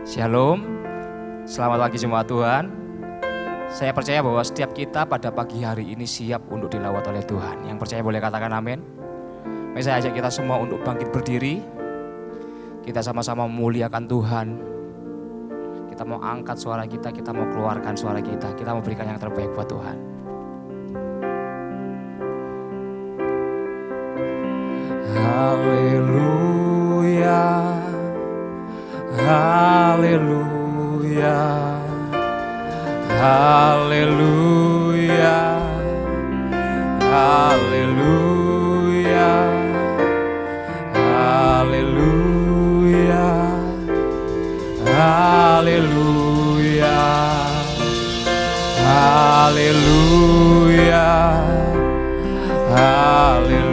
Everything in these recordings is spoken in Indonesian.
Shalom, selamat pagi jemaat Tuhan. Saya percaya bahwa setiap kita pada pagi hari ini siap untuk dilawat oleh Tuhan. Yang percaya boleh katakan amin. Mari saya ajak kita semua untuk bangkit berdiri. Kita sama-sama memuliakan Tuhan. Kita mau angkat suara kita mau keluarkan suara kita mau berikan yang terbaik buat Tuhan. Haleluya, haleluya, haleluya, haleluya, haleluya, haleluya, haleluya, haleluya.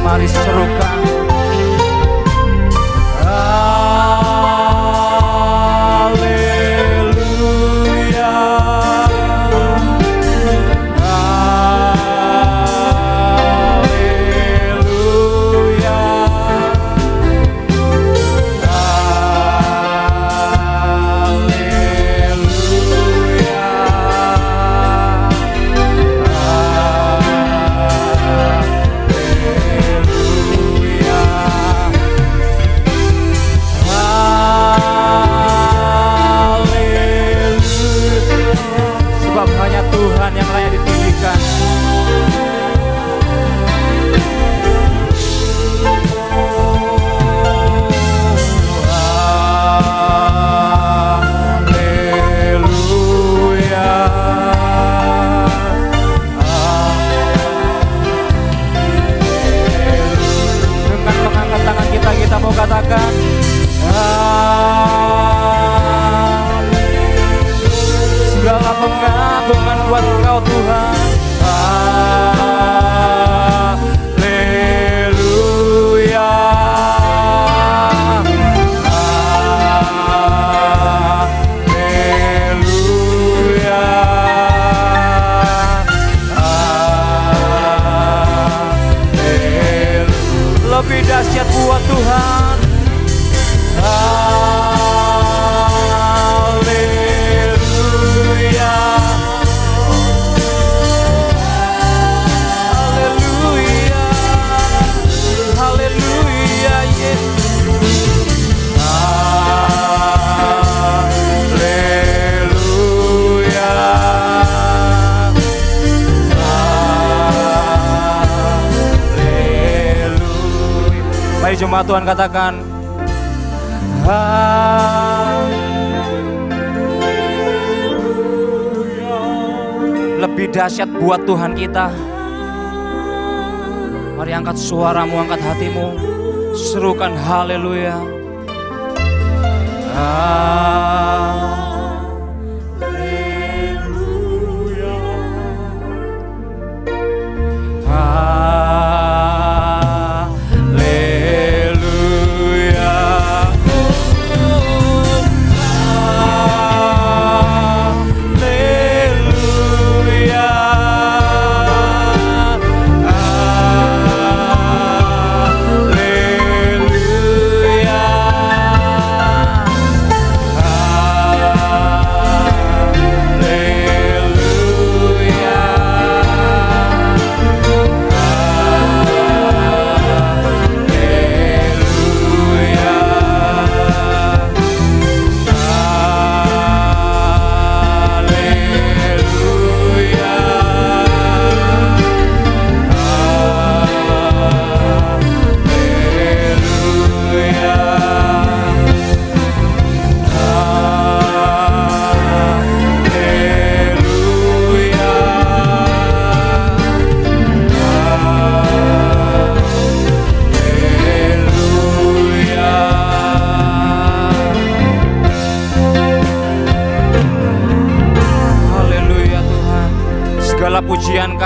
Mari serukan. Kita mau katakan segala pengagungan buat Engkau Tuhan. Haleluya, haleluya, haleluya. Lebih dahsyat buat Tuhan. Haleluya, haleluya, haleluya, Yesus. Haleluya, haleluya. Mari jemaat Tuhan katakan lebih dahsyat buat Tuhan kita. Mari angkat suaramu, angkat hatimu, serukan haleluya.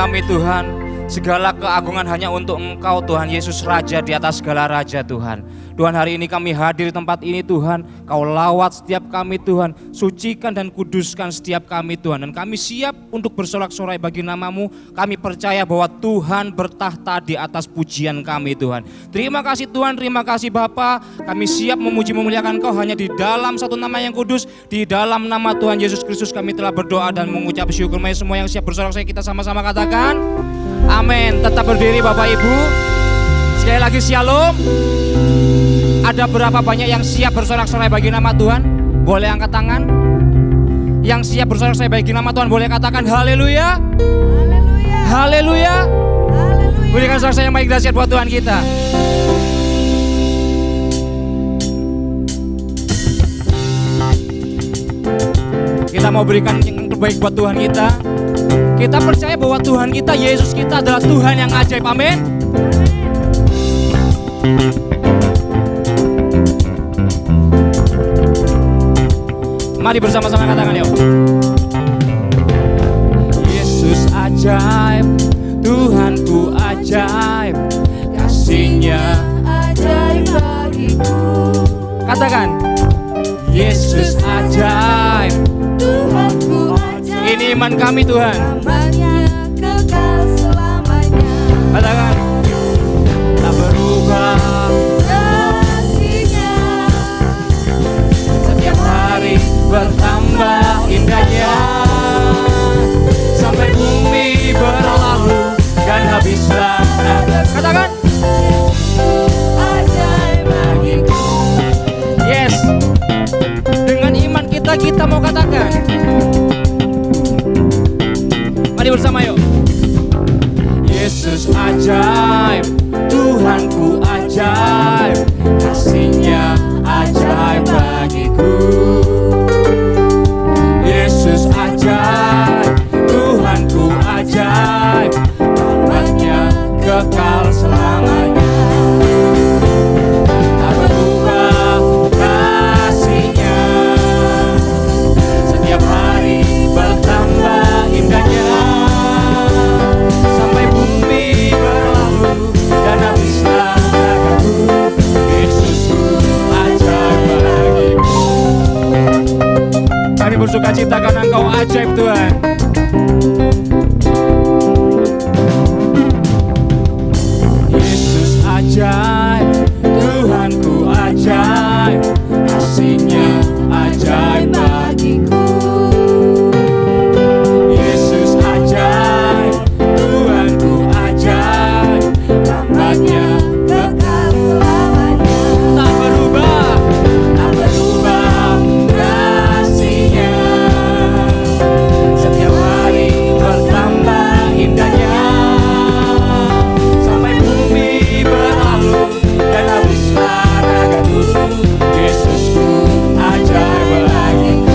kami Tuhan. Segala keagungan hanya untuk Engkau Tuhan Yesus, Raja di atas segala raja Tuhan. Tuhan, hari ini kami hadir di tempat ini Tuhan. Kau lawat setiap kami Tuhan. Sucikan dan kuduskan setiap kami Tuhan. Dan kami siap untuk bersorak-sorai bagi nama-Mu. Kami percaya bahwa Tuhan bertahta di atas pujian kami Tuhan. Terima kasih Tuhan, terima kasih Bapa. Kami siap memuji memuliakan Kau hanya di dalam satu nama yang kudus. Di dalam nama Tuhan Yesus Kristus kami telah berdoa dan mengucap syukur. Mari semua yang siap bersorak-sorai kita sama-sama katakan amin. Tetap berdiri Bapak Ibu. Sekali lagi shalom. Ada berapa banyak yang siap bersorak-sorai bagi nama Tuhan? Boleh angkat tangan. Yang siap bersorak-sorai bagi nama Tuhan boleh katakan haleluya. Haleluya. Haleluya. Haleluya. Berikan sorak-sorai yang baik dahsyat buat Tuhan kita. Kita mau berikan yang terbaik buat Tuhan kita. Kita percaya bahwa Tuhan kita, Yesus kita adalah Tuhan yang ajaib. Amin. Mari bersama-sama katakan yuk. Yesus ajaib, Tuhanku ajaib, kasih-Nya ajaib bagiku. Katakan, Yesus ajaib, Tuhanku ajaib. Ini iman kami Tuhan. Namanya kekal selamanya. Katakan, tak berubah kasih-Nya, setiap hari bertambah indahnya, sampai bumi berlalu dan habislah. Katakan, ajaib bagiku. Yes, dengan iman kita mau katakan. Mari bersama yuk. Yesus ajaib, Tuhanku ajaib, kasih-Nya ajaib bagiku. Yesus ajaib, Tuhanku ajaib, rahmat-Nya kekal selamanya. Tak berubah kasih-Nya, setiap hari bertambah indahnya, sampai bumi berlalu dan habislah ragaku. Yesusku ajaib bagiku. Kami bersuka cita karena Engkau ajaib Tuhan. Yesus ajaib, Tuhanku ajaib, kasih-Nya ajaib bagiku. Yesus ajaib, Tuhanku ajaib, rahmat-Nya kekal selamanya. Tak berubah kasih-Nya, setiap hari bertambah indahnya, sampai bumi berlalu dan habislah ragaku. Yesusku ajaib bagiku.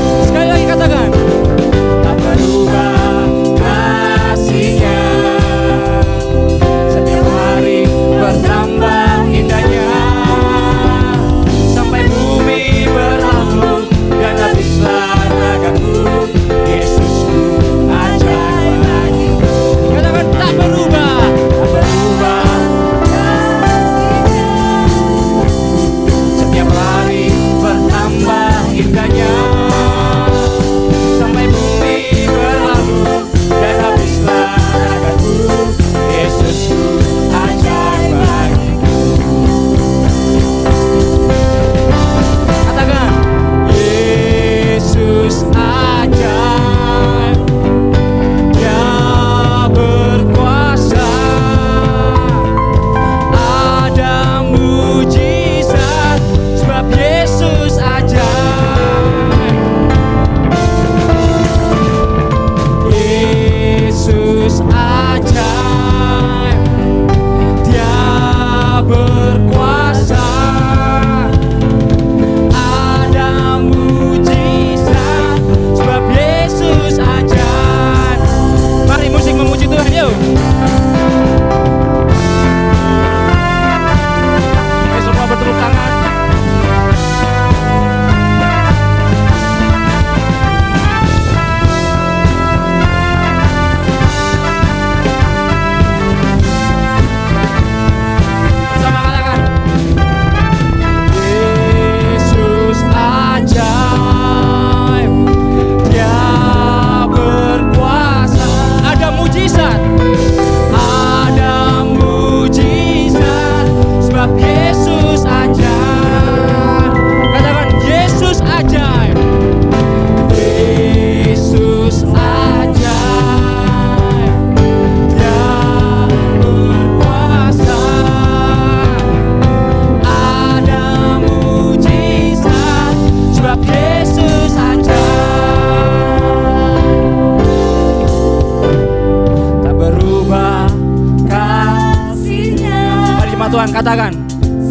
jemaat Tuhan, katakan.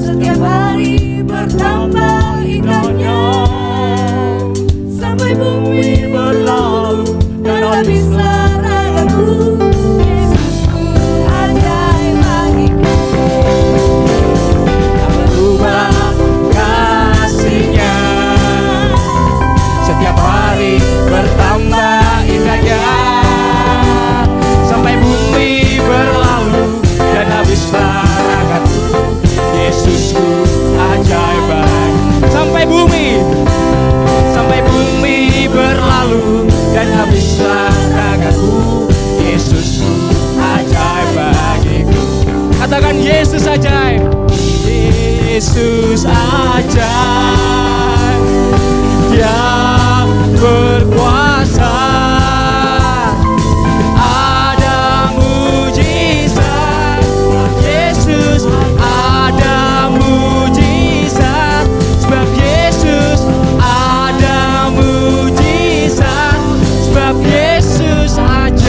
Setiap hari bertambah indahnya, sampai bumi berlalu dan habislah ragaku. Yesusku ajaib bagiku, Tak berubah kasih-Nya. Setiap hari bertambah indahnya, sampai bumi berlalu dan habislah ragaku. Yesusku ajaib bagiku. Sampai bumi berlalu dan habislah ragaku. Yesusku ajaib bagiku. Katakan Yesus ajaib. Yesus ajaib. Dia berkuasa. Ada mujizat. Yesus ada mujizat. Sebab Yesus ada mujizat. Sebab Yesus ajaib.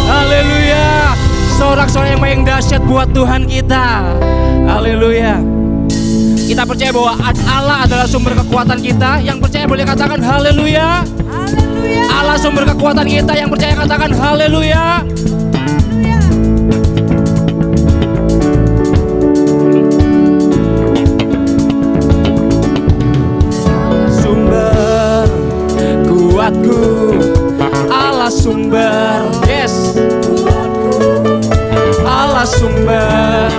Haleluya. Sorak-sorai yang paling dahsyat buat Tuhan kita. Haleluya. Kita percaya bahwa Allah adalah sumber kekuatan kita. Yang percaya boleh katakan haleluya. haleluya. Allah sumber kekuatan kita. Yang percaya katakan haleluya. Allah sumber kuatku. Allah sumber, yes. Allah sumber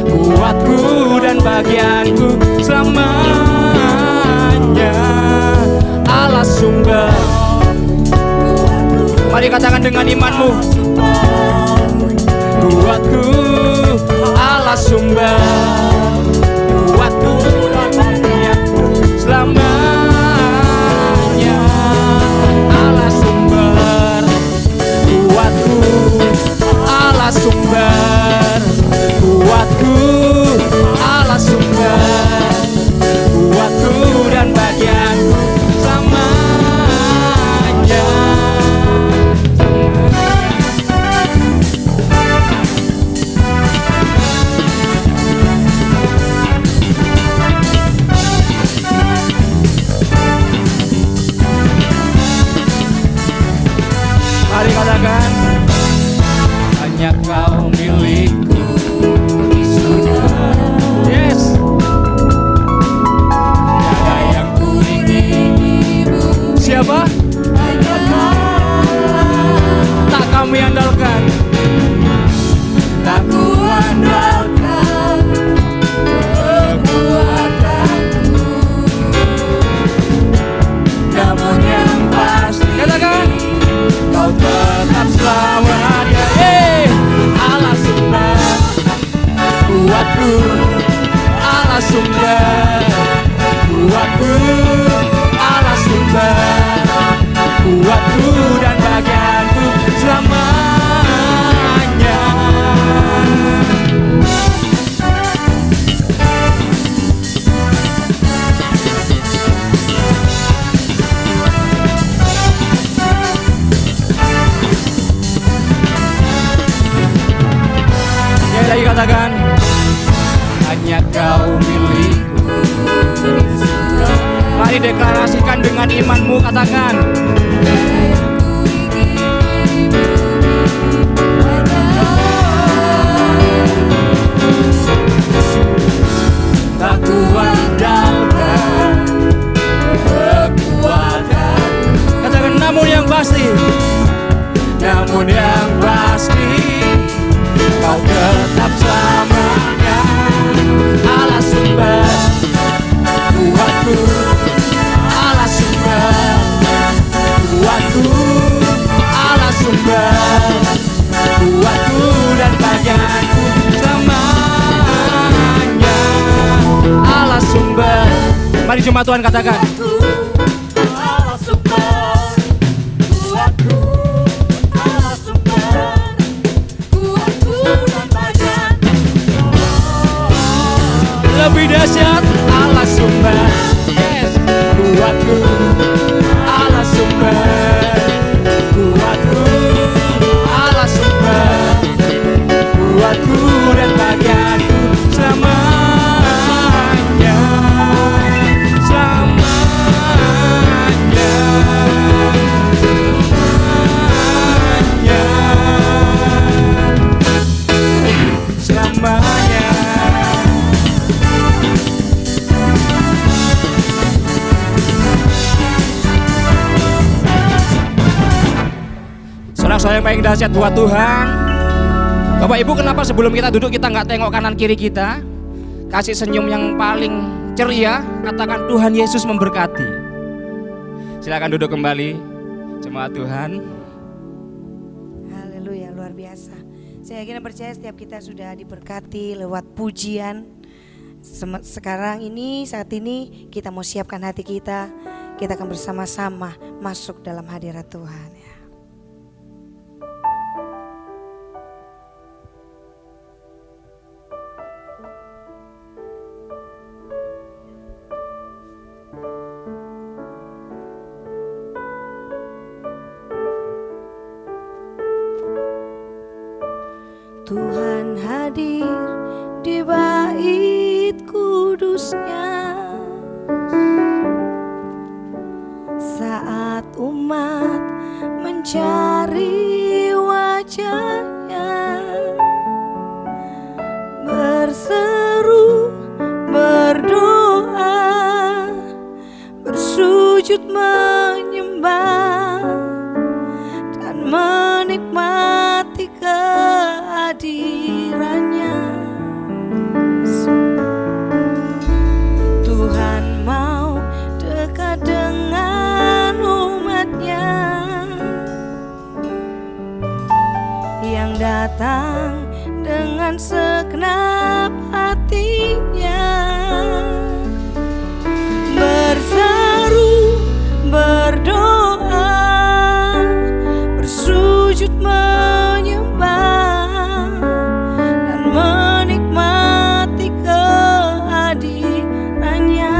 kuatku dan bagianku selamanya. Allah sumber. Mari katakan dengan imanmu. Kuatku, Allah sumber kuatku dan bagianku selamanya. Allah sumber kuatku, Allah sumber kuatku, Allah sumber kuatku dan bagianku selamanya. Mari katakan, hanya Kau milikku. Yes. Tiada yang ku ingini. Siapa? Tak kami andalkan. Tak ku andalkan kekuatanku. Namun yang pasti, katakan, Kau tetap selamanya. Allah sumber kuatku, Allah sumber kuatku, Allah sumber kuatku dan bagianku selamanya. Lagi katakan, hanya Kau milikku. Mari deklarasikan dengan imanmu, katakan. Tak ku andalkan kekuatan. Katakan namun yang pasti. Namun yang pasti, Kau tetap selamanya. Allah sumber kuatku, Allah sumber kuatku, Allah sumber kuatku dan bagianku selamanya. Allah sumber. Mari jemaat Tuhan katakan. Allah sumber kuatku, Allah sumber kuatku dan bagianku. Lebih dahsyat, Allah sumber. Yes. Kuatku, Allah sumber kuatku, Allah sumber buatku dan bagianku selamanya, selamanya, selamanya, selamanya. Saudara yang paling dahsyat buat Tuhan, Bapak Ibu, kenapa sebelum kita duduk kita nggak tengok kanan kiri kita? Kasih senyum yang paling ceria, katakan Tuhan Yesus memberkati. Silakan duduk kembali, jemaat Tuhan. Haleluya, luar biasa. Saya yakin dan percaya setiap kita sudah diberkati lewat pujian. Sekarang ini, saat ini kita mau siapkan hati kita. Kita akan bersama-sama masuk dalam hadirat Tuhan. Tuhan hadir di bait kudusnya saat umat mencari wajahnya, berseru, berdoa, bersujud menyembah dan menikmati kehadirannya. Tuhan mau dekat dengan umatnya yang datang dengan segenap hatinya, berseru, berdoa, bersujud menyembah dan menikmati kehadirannya.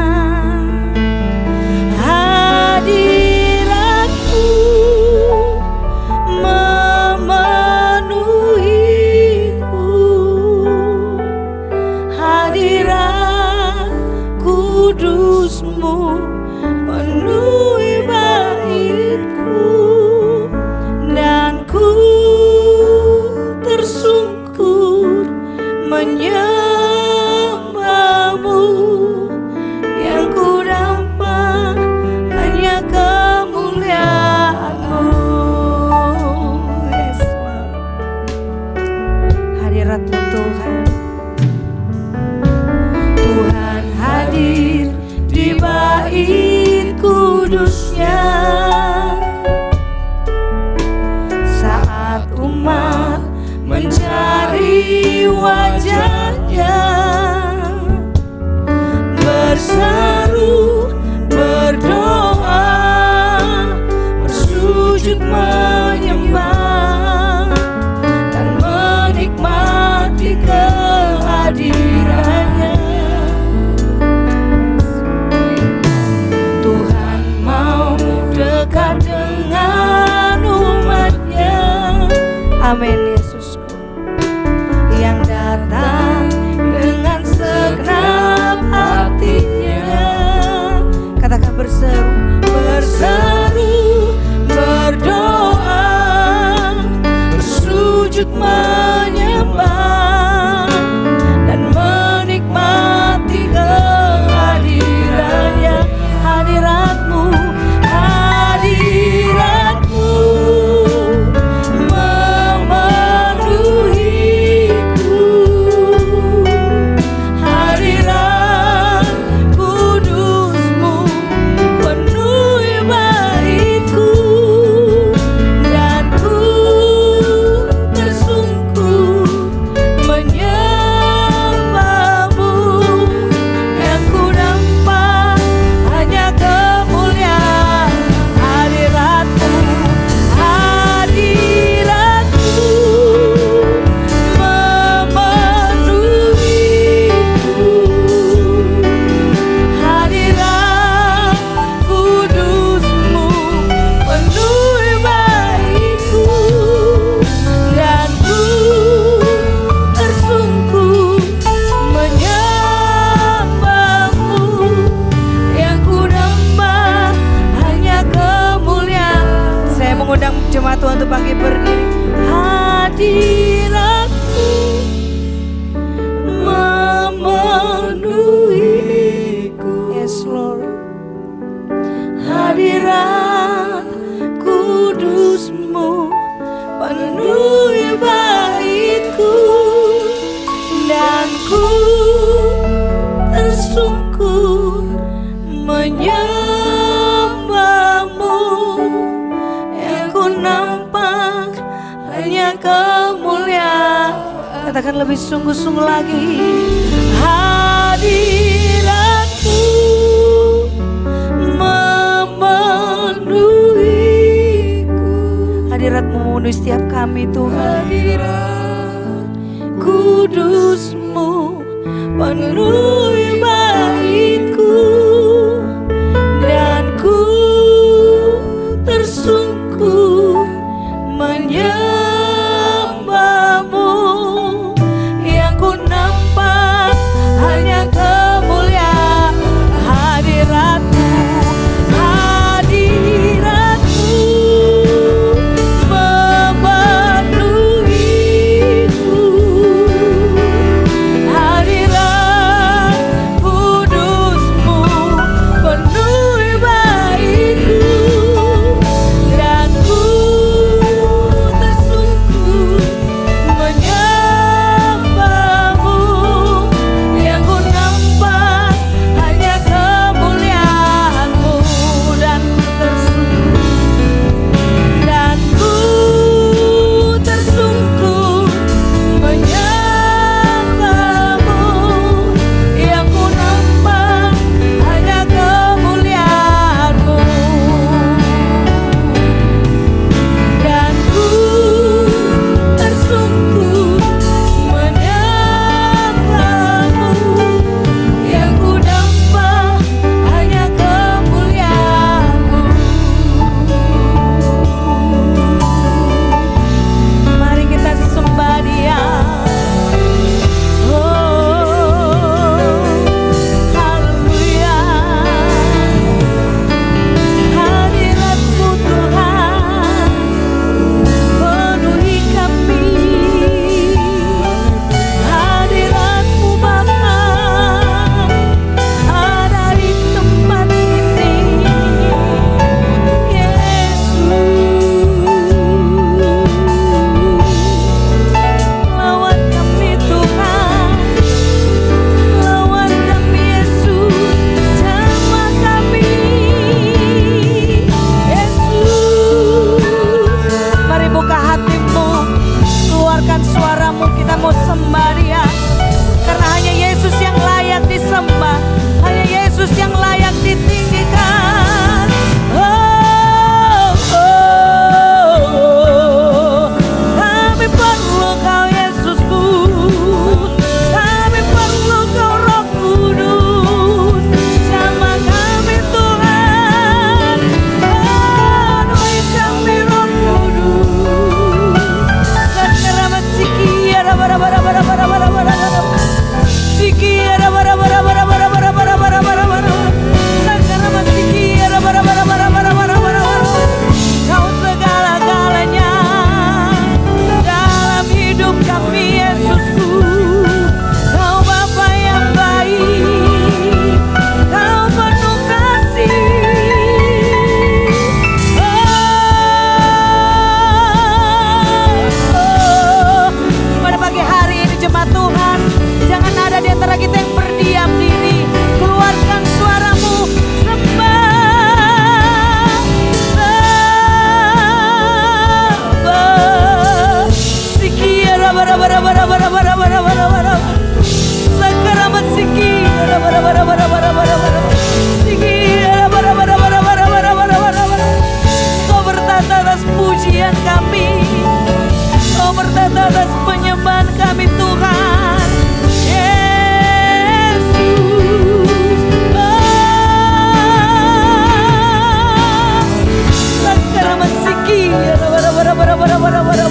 Hadiratku memenuhiku, hadirat kudusmu penuhi baitku, dan ku tersungkur menyembahmu. Yang ku dapat hanya kemuliaan-Mu. Yes, wow. Hadirat-Mu Tuhan. Tuhan hadir di bait kudusnya saat umat mencari wajahnya, berseru, berdoa, bersujud menyembah dan menikmati kehadirannya. Tuhan mau dekat dengan umatnya. Amin, Yesusku, yang datang dengan segenap hatinya. Katakan berseru, berseru, berdoa, bersujud menyembah dan menikmati kehadirannya. Hadirat-Mu, hadirat-Mu memenuhiku, hadirat kudusmu penuhi baitku, dan ku tersungkur tersungkur menyembahmu. Yang ku nampak hanya kemuliaan. Katakan lebih sungguh-sungguh lagi. Hadiratmu memenuhiku. Hadiratmu memenuhi setiap kami Tuhan. Hadirat kudusmu penuhi baitku. Dan ku tersungkur menyembahmu. Yang ku nampak hanya kemuliaan hadiratmu. Hadiratmu memenuhiku. Hadirat kudusmu penuhi baitku. Dan ku tersungkur menyembahmu. Yang ku nampak hanya kemuliaanmu. Dan ku tersungkur menyembahmu. Yang ku nampak hanya kemuliaanmu. Dan ku tersungkur menyembahmu. Yang ku nampak hanya kemuliaanmu. Mari kita sembah Dia. Oh, haleluya. Hadiratmu Tuhan penuhi kami. Hadiratmu Bapa ada di tempat ini. Yesus, lawan kami Tuhan. Lawan kami Yesus, jamah kami. Yesus, mari buka hatimu, keluarkan suaramu, kita mau sembah Dia. Karena hanya Yesus yang layak disembah, hanya Yesus yang layak ditinggikan. Oh, oh, oh. Kami perlu Kau Yesusku. Kami perlu Kau Roh Kudus. Jamah kami Tuhan. Penuhi kami Roh Kudus. Sakaramat sikia bara-bara-bara-bara-bara-bara. Sikia bara-bara-bara-bara-bara-bara-bara. Sakaramat sikia bara-bara-bara-bara-bara. Kau segala-galanya dalam hidup kami Yesusku. Kau Bapa yang baik, Kau penuh kasih. Pada pagi hari ini jemaat Tuhan, jangan ada di antara kita yang berdiam diri. Keluarkan suaramu, sembah, sembah. Sikia bara-bara-bara-bara-bara-bara-bara. Sakaramat sikia bara-bara-bara-bara-bara-bara. Sikia bara-bara-bara-bara-bara-bara. Kau bertata atas pujian kami. Kau bertata atas penyembahan kami Tuhan. Yesus, sakaramat sikia bara-bara-bara-bara-bara-bara.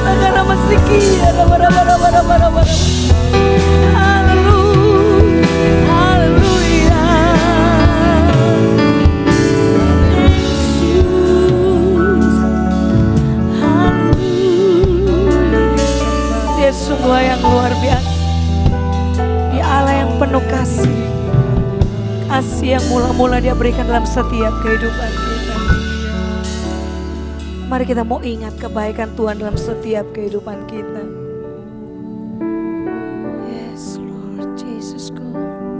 Sakaramat sikia bara-bara-bara-bara-bara. Haleluya, haleluya. Yesus, haleluya. Dia sungguh yang luar biasa. Dia Allah yang penuh kasih. Kasih yang mula-mula Dia berikan dalam setiap kehidupan kita. Mari kita mau ingat kebaikan Tuhan dalam setiap kehidupan kita. Yes Lord Jesus God.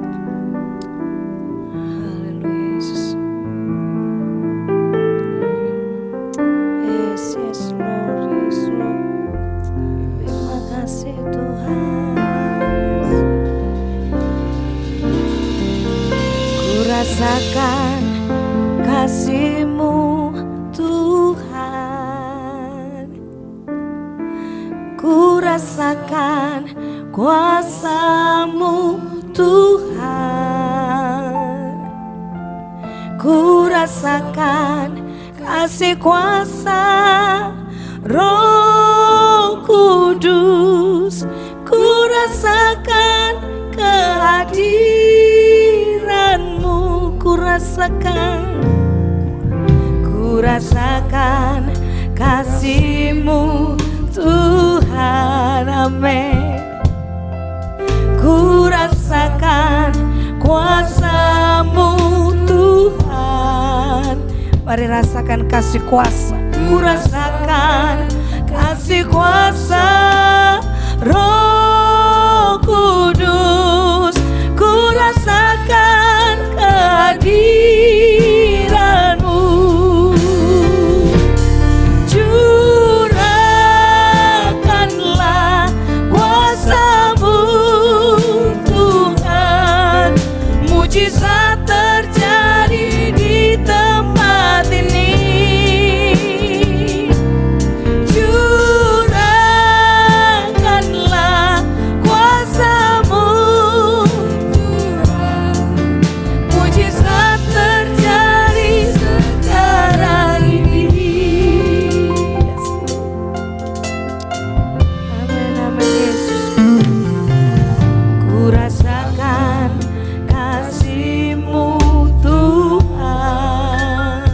Tuhan. Ku rasakan kasih-Mu Tuhan, ku rasakan kuasa-Mu Tuhan, ku rasakan kasih kuasa Roh Kudus, ku rasakan kehadiran-Mu, ku rasakan kasih-Mu Tuhan, amin. Ku rasakan kuasa-Mu Tuhan. Mari rasakan kasih kuasa. Ku rasakan kasih kuasa Roh Kudus, ku rasakan kehadiran-Mu. Curahkanlah kuasa-Mu Tuhan, mujizat terjadi di tempat ini. Curahkanlah kuasa-Mu Tuhan, mujizat terjadi sekarang ini. Amin, amin Yesus. Ku rasakan kasih-Mu Tuhan,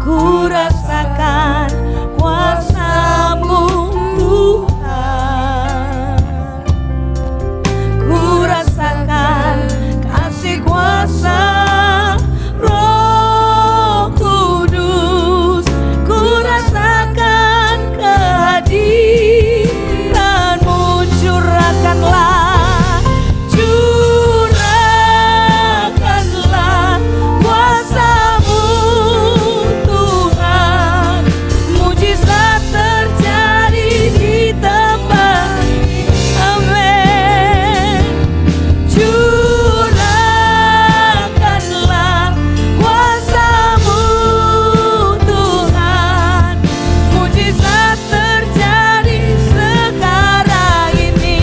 ku rasakan kuasa-Mu Tuhan, ku rasakan kasih kuasa Roh Kudus, ku rasakan kehadiran-Mu. Curahkanlah kuasa-Mu Tuhan, mujizat terjadi di tempat ini. Amin. Curahkanlah kuasa-Mu Tuhan, mujizat terjadi sekarang ini.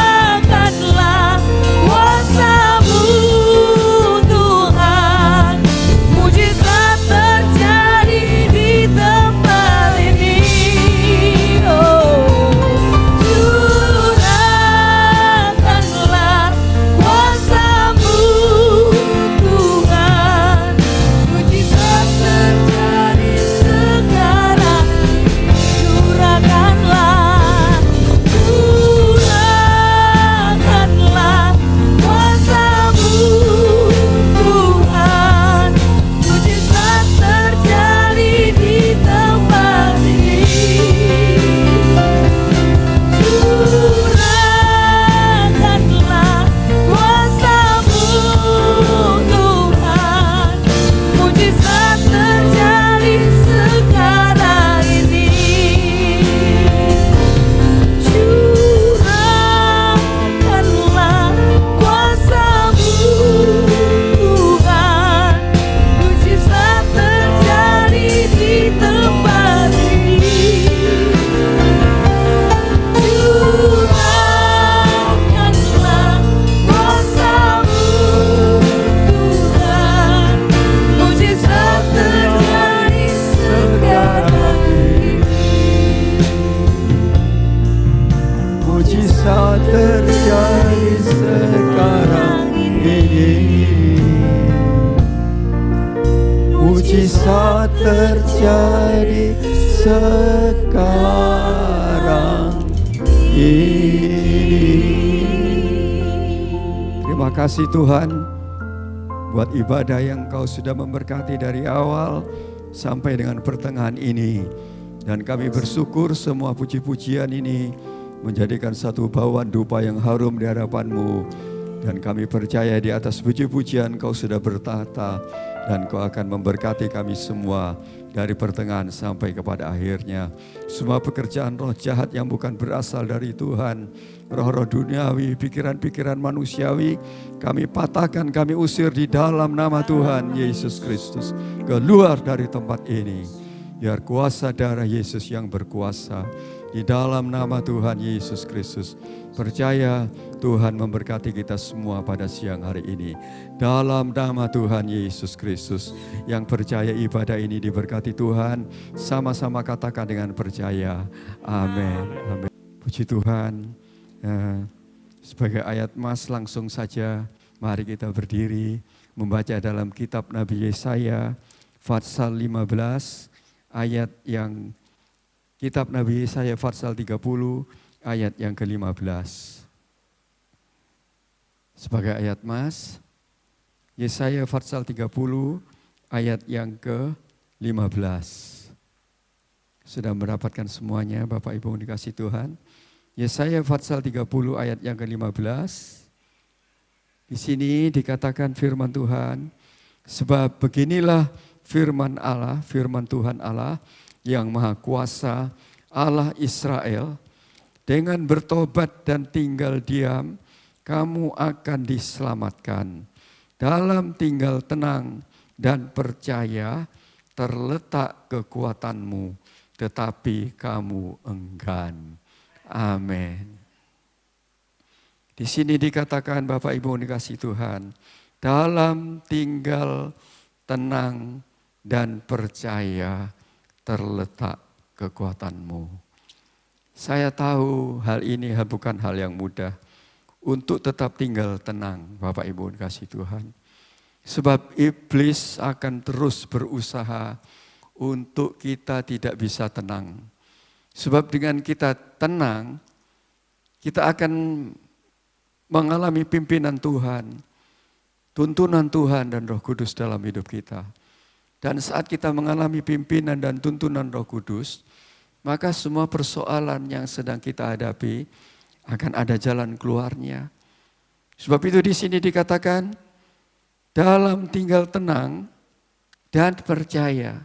Curahkanlah kuasa-Mu Tuhan, mujizat terjadi di tempat ini. Oh, curahkanlah kuasa-Mu Tuhan, mujizat terjadi sekarang. Curahkanlah kuasa-Mu Tuhan, mujizat terjadi di tempat ini. Curahkanlah kuasa-Mu Tuhan, mujizat terjadi sekarang ini. Curahkanlah kuasa-Mu Tuhan, mujizat terjadi di tempat ini. Curahkanlah kuasa-Mu Tuhan, mujizat terjadi sekarang ini. Mujizat terjadi sekarang ini. Mujizat terjadi sekarang ini. Terima kasih Tuhan buat ibadah yang Kau sudah memberkati dari awal sampai dengan pertengahan ini. Dan kami bersyukur semua puji-pujian ini menjadikan satu bauan dupa yang harum di hadapan-Mu. Dan kami percaya di atas puji-pujian Kau sudah bertahta dan Kau akan memberkati kami semua. dari pertengahan sampai kepada akhirnya. Semua pekerjaan roh jahat yang bukan berasal dari Tuhan, roh-roh duniawi, pikiran-pikiran manusiawi, kami patahkan, kami usir di dalam nama Tuhan Yesus Kristus. Keluar dari tempat ini, biar kuasa darah Yesus yang berkuasa. Di dalam nama Tuhan Yesus Kristus. Percaya Tuhan memberkati kita semua pada siang hari ini. Dalam nama Tuhan Yesus Kristus. Yang percaya ibadah ini diberkati Tuhan, sama-sama katakan dengan percaya. Amin. Amin. Puji Tuhan. Sebagai ayat mas, langsung saja mari kita berdiri membaca dalam kitab Nabi Yesaya pasal 15 ayat yang kitab Nabi Yesaya pasal 30 ayat yang ke-15. Sebagai ayat mas, Yesaya pasal 30 ayat yang ke-15. Sudah mendapatkan semuanya Bapak Ibu dikasih Tuhan. Yesaya pasal 30 ayat yang ke-15. Di sini dikatakan firman Tuhan, sebab beginilah firman Allah, firman Tuhan Allah yang Maha Kuasa, Allah Israel, dengan bertobat dan tinggal diam, kamu akan diselamatkan. Dalam tinggal tenang dan percaya terletak kekuatanmu, tetapi kamu enggan. Amin. Di sini dikatakan Bapak Ibu dikasih Tuhan, dalam tinggal tenang dan percaya terletak kekuatanmu. Saya tahu hal ini bukan hal yang mudah untuk tetap tinggal tenang Bapak Ibu dikasih Tuhan. Sebab iblis akan terus berusaha untuk kita tidak bisa tenang. Sebab dengan kita tenang, kita akan mengalami pimpinan Tuhan, tuntunan Tuhan dan Roh Kudus dalam hidup kita. Dan saat kita mengalami pimpinan dan tuntunan Roh Kudus, maka semua persoalan yang sedang kita hadapi akan ada jalan keluarnya. Sebab itu di sini dikatakan, dalam tinggal tenang dan percaya.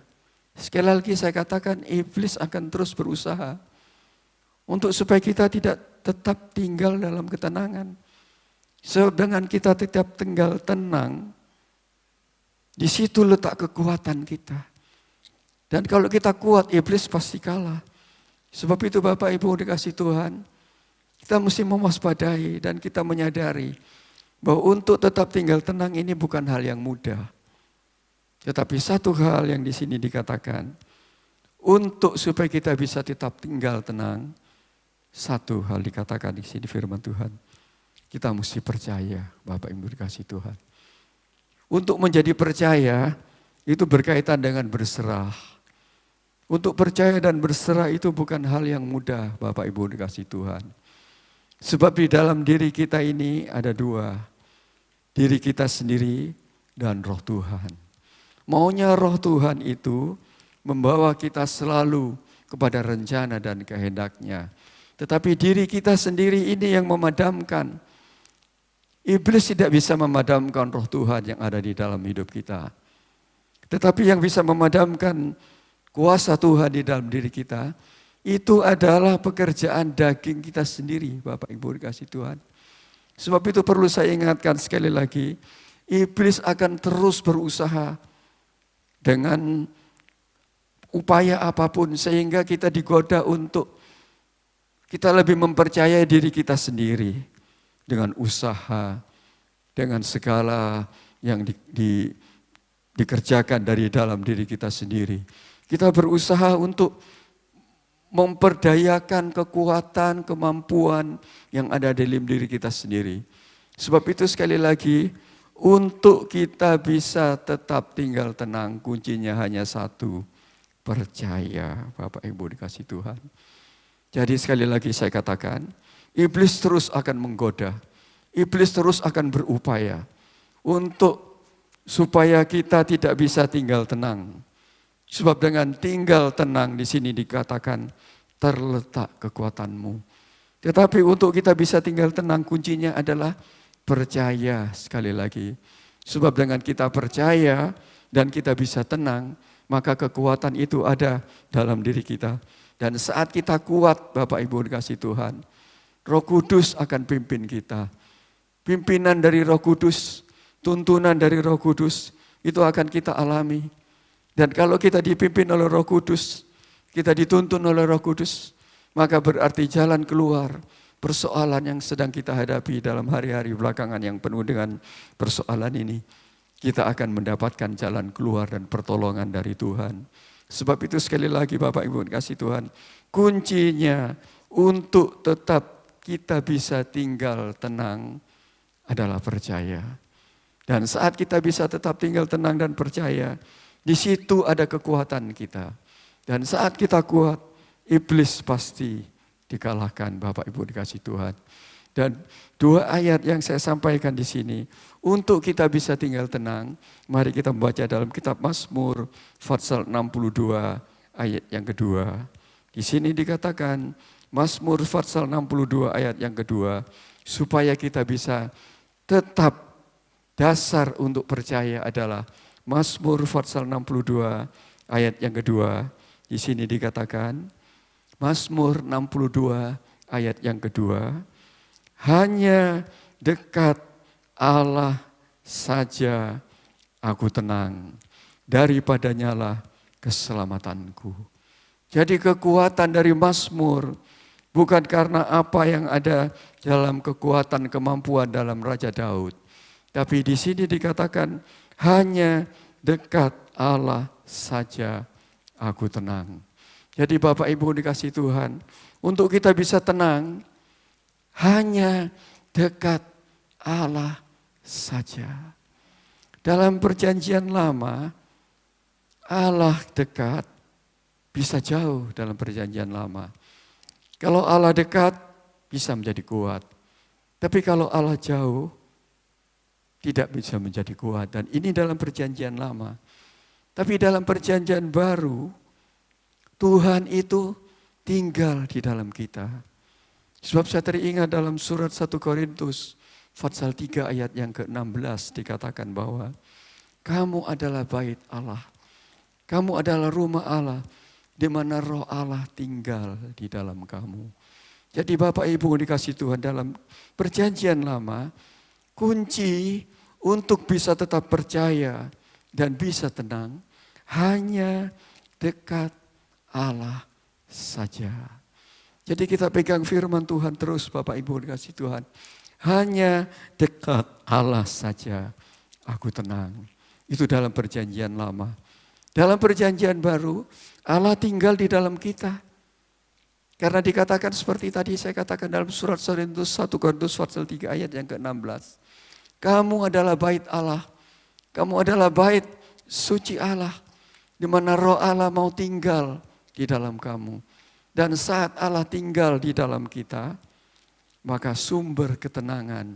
Sekali lagi saya katakan, iblis akan terus berusaha untuk supaya kita tidak tetap tinggal dalam ketenangan. Sebab dengan kita tetap tinggal tenang, di situ letak kekuatan kita. Dan kalau kita kuat, iblis pasti kalah. Sebab itu Bapak Ibu dikasih Tuhan, kita mesti mewaspadai dan kita menyadari bahwa untuk tetap tinggal tenang ini bukan hal yang mudah. Tetapi satu hal yang di sini dikatakan, untuk supaya kita bisa tetap tinggal tenang, satu hal dikatakan di sini firman Tuhan, kita mesti percaya Bapak Ibu dikasih Tuhan. Untuk menjadi percaya itu berkaitan dengan berserah. Untuk percaya dan berserah itu bukan hal yang mudah Bapak Ibu dikasih Tuhan. Sebab di dalam diri kita ini ada dua. Diri kita sendiri dan roh Tuhan. Maunya roh Tuhan itu membawa kita selalu kepada rencana dan kehendaknya. Tetapi diri kita sendiri ini yang memadamkan. Iblis tidak bisa memadamkan roh Tuhan yang ada di dalam hidup kita. Tetapi yang bisa memadamkan kuasa Tuhan di dalam diri kita, itu adalah pekerjaan daging kita sendiri, Bapak Ibu dikasih Tuhan. Sebab itu perlu saya ingatkan sekali lagi, iblis akan terus berusaha dengan upaya apapun sehingga kita digoda untuk kita lebih mempercayai diri kita sendiri. Dengan usaha, dengan segala yang dikerjakan dari dalam diri kita sendiri. Kita berusaha untuk memperdayakan kekuatan, kemampuan yang ada dalam diri kita sendiri. Sebab itu sekali lagi, untuk kita bisa tetap tinggal tenang, kuncinya hanya satu, percaya Bapak Ibu dikasih Tuhan. Jadi sekali lagi saya katakan, iblis terus akan menggoda, iblis terus akan berupaya untuk supaya kita tidak bisa tinggal tenang. Sebab dengan tinggal tenang di sini dikatakan terletak kekuatanmu. Tetapi untuk kita bisa tinggal tenang kuncinya adalah percaya sekali lagi. Sebab dengan kita percaya dan kita bisa tenang, maka kekuatan itu ada dalam diri kita. Dan saat kita kuat, Bapak Ibu dikasih Tuhan, Roh Kudus akan pimpin kita. Pimpinan dari Roh Kudus, tuntunan dari Roh Kudus, itu akan kita alami. Dan kalau kita dipimpin oleh Roh Kudus, kita dituntun oleh Roh Kudus, maka berarti jalan keluar persoalan yang sedang kita hadapi dalam hari-hari belakangan yang penuh dengan persoalan ini. Kita akan mendapatkan jalan keluar dan pertolongan dari Tuhan. Sebab itu sekali lagi Bapak Ibu kasih Tuhan, kuncinya untuk tetap kita bisa tinggal tenang adalah percaya. Dan saat kita bisa tetap tinggal tenang dan percaya, di situ ada kekuatan kita. Dan saat kita kuat, iblis pasti dikalahkan Bapak Ibu dikasih Tuhan. Dan 2 ayat yang saya sampaikan di sini, untuk kita bisa tinggal tenang, mari kita membaca dalam kitab Mazmur pasal 62 ayat yang kedua. Di sini dikatakan, Mazmur pasal 62 ayat yang kedua, supaya kita bisa tetap dasar untuk percaya adalah Mazmur pasal 62 ayat yang kedua. Di sini dikatakan, Mazmur 62 ayat yang kedua, hanya dekat Allah saja aku tenang, daripadanya lah keselamatanku. Jadi kekuatan dari Mazmur bukan karena apa yang ada dalam kekuatan kemampuan dalam Raja Daud. Tapi di sini dikatakan hanya dekat Allah saja aku tenang. Jadi Bapak Ibu dikasih Tuhan, untuk kita bisa tenang, hanya dekat Allah saja. Dalam perjanjian lama, Allah dekat, bisa jauh dalam perjanjian lama. Kalau Allah dekat, bisa menjadi kuat. Tapi kalau Allah jauh, tidak bisa menjadi kuat. Dan ini dalam perjanjian lama. Tapi dalam perjanjian baru, Tuhan itu tinggal di dalam kita. Sebab saya teringat dalam surat 1 Korintus pasal 3 ayat yang ke-16 dikatakan bahwa kamu adalah bait Allah. Kamu adalah rumah Allah di mana roh Allah tinggal di dalam kamu. Jadi Bapak Ibu dikasih Tuhan, dalam perjanjian lama, kunci untuk bisa tetap percaya dan bisa tenang hanya dekat Allah saja. Jadi kita pegang firman Tuhan terus Bapak Ibu dikasih Tuhan. Hanya dekat Allah saja aku tenang. Itu dalam perjanjian lama. Dalam perjanjian baru Allah tinggal di dalam kita. Karena dikatakan seperti tadi saya katakan dalam surat 1 Korintus pasal 3 ayat yang ke-16. Kamu adalah bait Allah. Kamu adalah bait suci Allah. Di mana roh Allah mau tinggal di dalam kamu. Dan saat Allah tinggal di dalam kita, maka sumber ketenangan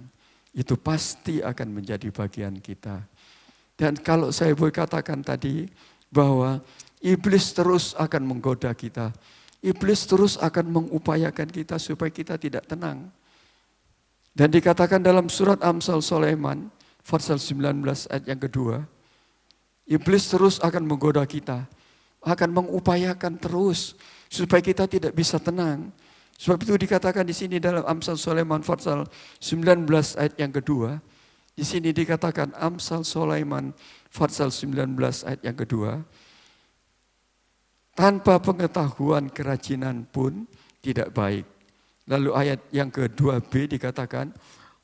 itu pasti akan menjadi bagian kita. Dan kalau saya boleh katakan tadi bahwa iblis terus akan menggoda kita. Iblis terus akan mengupayakan kita supaya kita tidak tenang. Dan dikatakan dalam surat Amsal Sulaiman, pasal 19 ayat yang kedua, iblis terus akan menggoda kita, akan mengupayakan terus supaya kita tidak bisa tenang. Sebab itu dikatakan di sini dalam Amsal Sulaiman pasal 19 ayat yang kedua, di sini dikatakan Amsal Sulaiman pasal 19 ayat yang kedua, tanpa pengetahuan kerajinan pun tidak baik. Lalu ayat yang ke-2b dikatakan,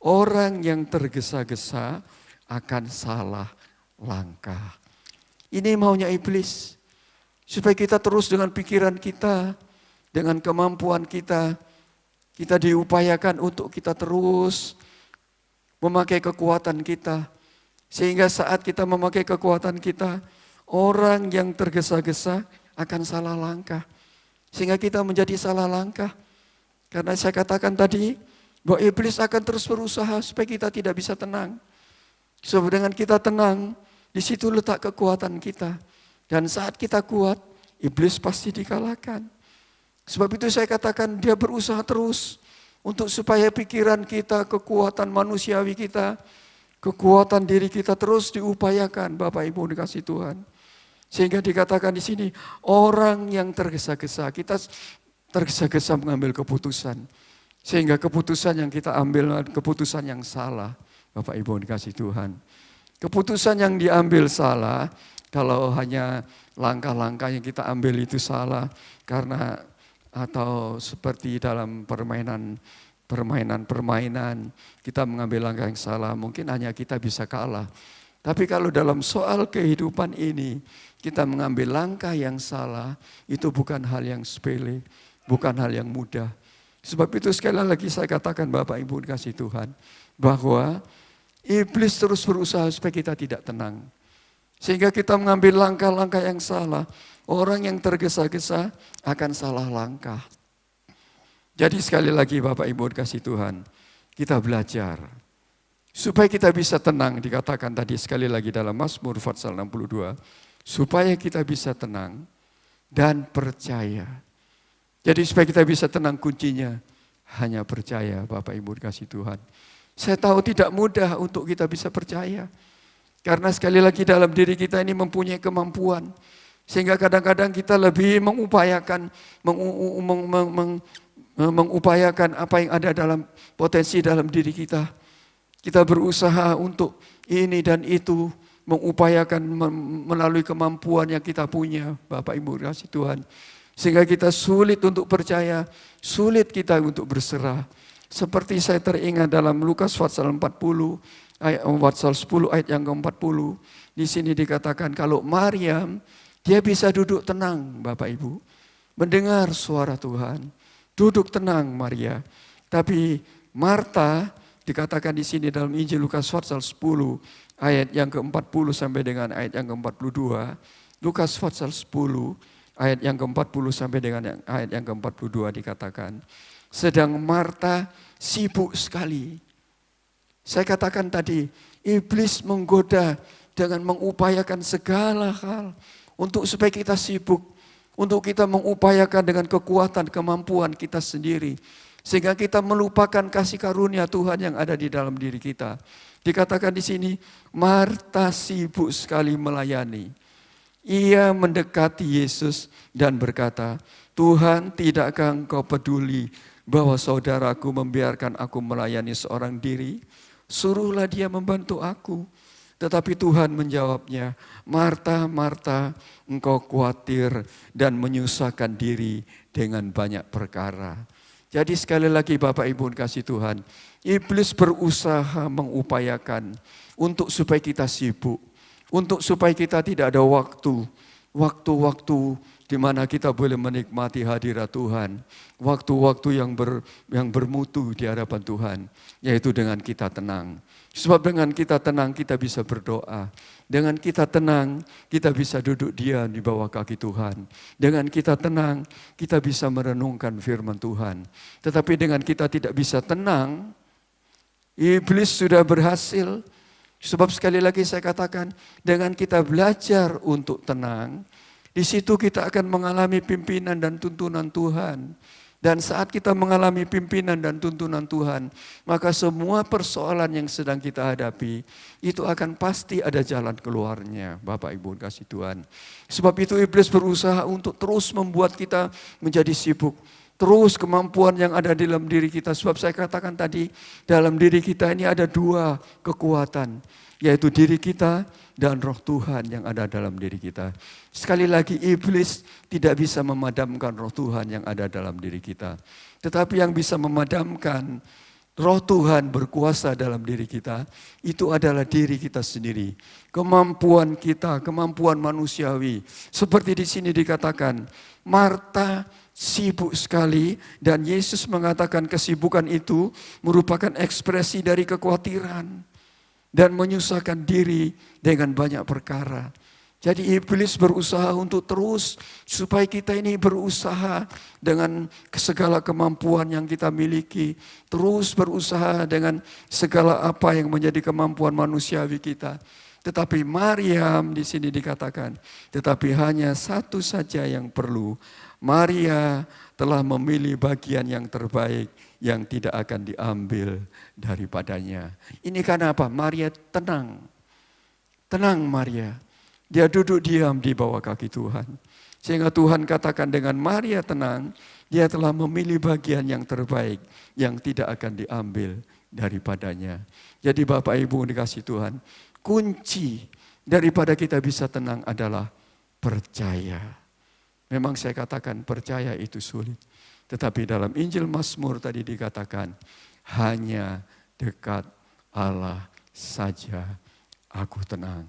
orang yang tergesa-gesa akan salah langkah. Ini maunya iblis. Supaya kita terus dengan pikiran kita, dengan kemampuan kita, kita diupayakan untuk kita terus memakai kekuatan kita. Sehingga saat kita memakai kekuatan kita, orang yang tergesa-gesa akan salah langkah. Sehingga kita menjadi salah langkah. Karena saya katakan tadi, bahwa iblis akan terus berusaha supaya kita tidak bisa tenang. Sebab dengan kita tenang, di situ letak kekuatan kita. Dan saat kita kuat, iblis pasti dikalahkan. Sebab itu saya katakan dia berusaha terus untuk supaya pikiran kita, kekuatan manusiawi kita, kekuatan diri kita terus diupayakan Bapak Ibu dikasih Tuhan. Sehingga dikatakan di sini, orang yang tergesa-gesa, kita tergesa-gesa mengambil keputusan. Sehingga keputusan yang kita ambil, keputusan yang salah. Bapak Ibu dikasih Tuhan. Keputusan yang diambil salah, kalau hanya langkah-langkah yang kita ambil itu salah, karena atau seperti dalam permainan kita mengambil langkah yang salah, mungkin hanya kita bisa kalah. Tapi kalau dalam soal kehidupan ini, kita mengambil langkah yang salah, itu bukan hal yang sepele, bukan hal yang mudah. Sebab itu sekali lagi saya katakan Bapak Ibu dikasih Tuhan, bahwa iblis terus berusaha supaya kita tidak tenang. Sehingga kita mengambil langkah-langkah yang salah. Orang yang tergesa-gesa akan salah langkah. Jadi sekali lagi Bapak Ibu dikasih Tuhan, kita belajar. Supaya kita bisa tenang, dikatakan tadi sekali lagi dalam Mazmur pasal 62. Supaya kita bisa tenang dan percaya. Jadi supaya kita bisa tenang kuncinya hanya percaya Bapak Ibu dikasih Tuhan. Saya tahu tidak mudah untuk kita bisa percaya. Karena sekali lagi dalam diri kita ini mempunyai kemampuan. Sehingga kadang-kadang kita lebih mengupayakan apa yang ada dalam potensi dalam diri kita. Kita berusaha untuk ini dan itu, mengupayakan melalui kemampuan yang kita punya, Bapak Ibu kasih Tuhan. Sehingga kita sulit untuk percaya, sulit kita untuk berserah. Seperti saya teringat dalam Lukas pasal 40, pasal 10 ayat yang ke-40. Di sini dikatakan kalau Maryam, dia bisa duduk tenang Bapak Ibu. Mendengar suara Tuhan. Duduk tenang Maria. Tapi Marta dikatakan di sini dalam Injil Lukas pasal 10 ayat yang ke-40 sampai dengan ayat yang ke-42. Lukas pasal 10 ayat yang ke-40 sampai dengan ayat yang ke-42 dikatakan. Sedang Marta sibuk sekali. Saya katakan tadi, iblis menggoda dengan mengupayakan segala hal untuk supaya kita sibuk, untuk kita mengupayakan dengan kekuatan kemampuan kita sendiri. Sehingga kita melupakan kasih karunia Tuhan yang ada di dalam diri kita. Dikatakan di sini, Marta sibuk sekali melayani. Ia mendekati Yesus dan berkata, Tuhan, tidakkah engkau peduli bahwa saudaraku membiarkan aku melayani seorang diri? Suruhlah dia membantu aku. Tetapi Tuhan menjawabnya, Marta, Marta, engkau khawatir dan menyusahkan diri dengan banyak perkara. Jadi sekali lagi Bapak Ibu kasih Tuhan, iblis berusaha mengupayakan untuk supaya kita sibuk, untuk supaya kita tidak ada waktu-waktu di mana kita boleh menikmati hadirat Tuhan, waktu-waktu yang bermutu di hadapan Tuhan, yaitu dengan kita tenang. Sebab dengan kita tenang kita bisa berdoa. Dengan kita tenang kita bisa duduk diam di bawah kaki Tuhan. Dengan kita tenang kita bisa merenungkan firman Tuhan. Tetapi dengan kita tidak bisa tenang, iblis sudah berhasil. Sebab sekali lagi saya katakan, dengan kita belajar untuk tenang, di situ kita akan mengalami pimpinan dan tuntunan Tuhan. Dan saat kita mengalami pimpinan dan tuntunan Tuhan, maka semua persoalan yang sedang kita hadapi, itu akan pasti ada jalan keluarnya, Bapak Ibu kasih Tuhan. Sebab itu iblis berusaha untuk terus membuat kita menjadi sibuk. Terus kemampuan yang ada di dalam diri kita. Sebab saya katakan tadi, dalam diri kita ini ada dua kekuatan. Yaitu diri kita dan roh Tuhan yang ada dalam diri kita. Sekali lagi iblis tidak bisa memadamkan roh Tuhan yang ada dalam diri kita. Tetapi yang bisa memadamkan roh Tuhan berkuasa dalam diri kita, itu adalah diri kita sendiri. Kemampuan kita, kemampuan manusiawi. Seperti di sini dikatakan, Marta sibuk sekali dan Yesus mengatakan kesibukan itu merupakan ekspresi dari kekhawatiran dan menyusahkan diri dengan banyak perkara. Jadi iblis berusaha untuk terus supaya kita ini berusaha dengan segala kemampuan yang kita miliki. Terus berusaha dengan segala apa yang menjadi kemampuan manusiawi kita. Tetapi Maryam di sini dikatakan, tetapi hanya satu saja yang perlu. Maria telah memilih bagian yang terbaik yang tidak akan diambil daripadanya. Ini karena apa? Maria tenang. Tenang Maria. Dia duduk diam di bawah kaki Tuhan. Sehingga Tuhan katakan dengan Maria tenang, dia telah memilih bagian yang terbaik yang tidak akan diambil daripadanya. Jadi Bapak Ibu dikasih Tuhan, kunci daripada kita bisa tenang adalah percaya. Memang saya katakan percaya itu sulit. Tetapi dalam Injil Mazmur tadi dikatakan, hanya dekat Allah saja aku tenang.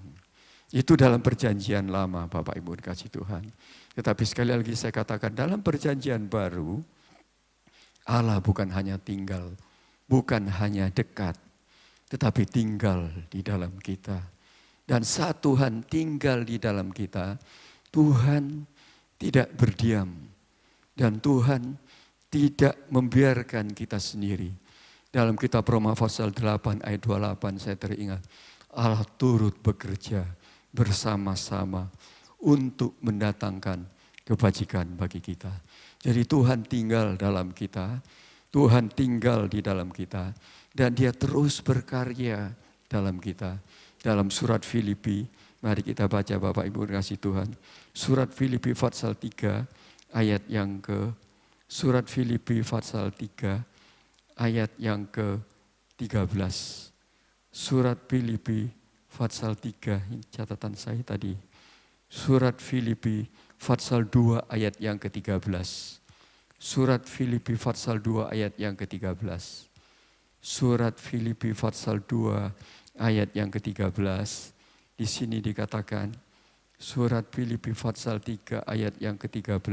Itu dalam perjanjian lama Bapak Ibu dikasih Tuhan. Tetapi sekali lagi saya katakan dalam perjanjian baru, Allah bukan hanya tinggal, bukan hanya dekat, tetapi tinggal di dalam kita. Dan saat Tuhan tinggal di dalam kita, Tuhan tidak berdiam. Dan Tuhan tidak membiarkan kita sendiri. Dalam kitab Roma pasal 8 ayat 28 saya teringat, Allah turut bekerja bersama-sama untuk mendatangkan kebajikan bagi kita. Jadi Tuhan tinggal dalam kita, Tuhan tinggal di dalam kita, dan Dia terus berkarya dalam kita. Dalam surat Filipi, mari kita baca Bapak Ibu kasih Tuhan. Surat Filipi pasal 3 ayat yang Surat Filipi pasal 3 ayat yang ke-13. Surat Filipi pasal 3, ini catatan saya tadi. Surat Filipi pasal 2 ayat yang ke-13. Surat Filipi pasal 2 ayat yang ke-13. Surat Filipi pasal 2 ayat yang ke-13. Di sini dikatakan, surat Filipi pasal 3 ayat yang ke-13.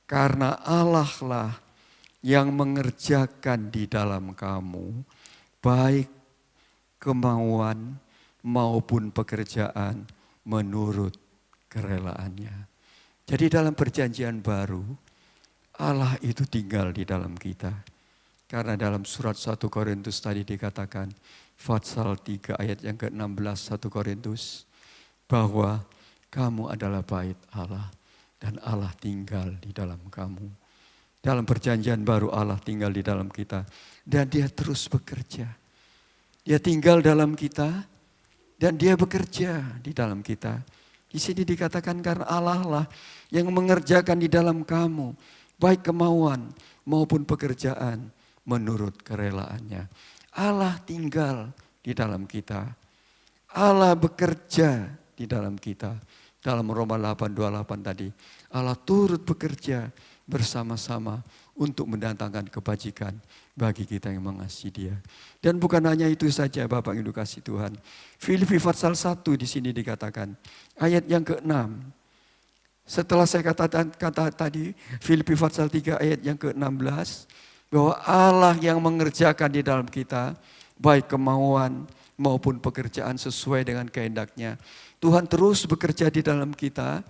Karena Allah lah yang mengerjakan di dalam kamu, baik kemauan maupun pekerjaan menurut kerelaannya. Jadi dalam perjanjian baru, Allah itu tinggal di dalam kita. Karena dalam surat 1 Korintus tadi dikatakan, pasal 3 ayat yang ke-16 1 Korintus, bahwa kamu adalah bait Allah dan Allah tinggal di dalam kamu. Dalam perjanjian baru Allah tinggal di dalam kita dan Dia terus bekerja. Dia tinggal dalam kita dan Dia bekerja di dalam kita. Di sini dikatakan karena Allah lah yang mengerjakan di dalam kamu, baik kemauan maupun pekerjaan menurut kerelaannya. Allah tinggal di dalam kita. Allah bekerja di dalam kita. Dalam Roma 8:28 tadi, Allah turut bekerja bersama-sama untuk mendatangkan kebajikan bagi kita yang mengasihi Dia. Dan bukan hanya itu saja Bapak Ibu kasih Tuhan. Filipi pasal 1 di sini dikatakan, ayat yang ke-6. Setelah saya kata tadi, Filipi pasal 3 ayat yang ke-16, bahwa Allah yang mengerjakan di dalam kita, baik kemauan maupun pekerjaan sesuai dengan kehendak-Nya. Tuhan terus bekerja di dalam kita,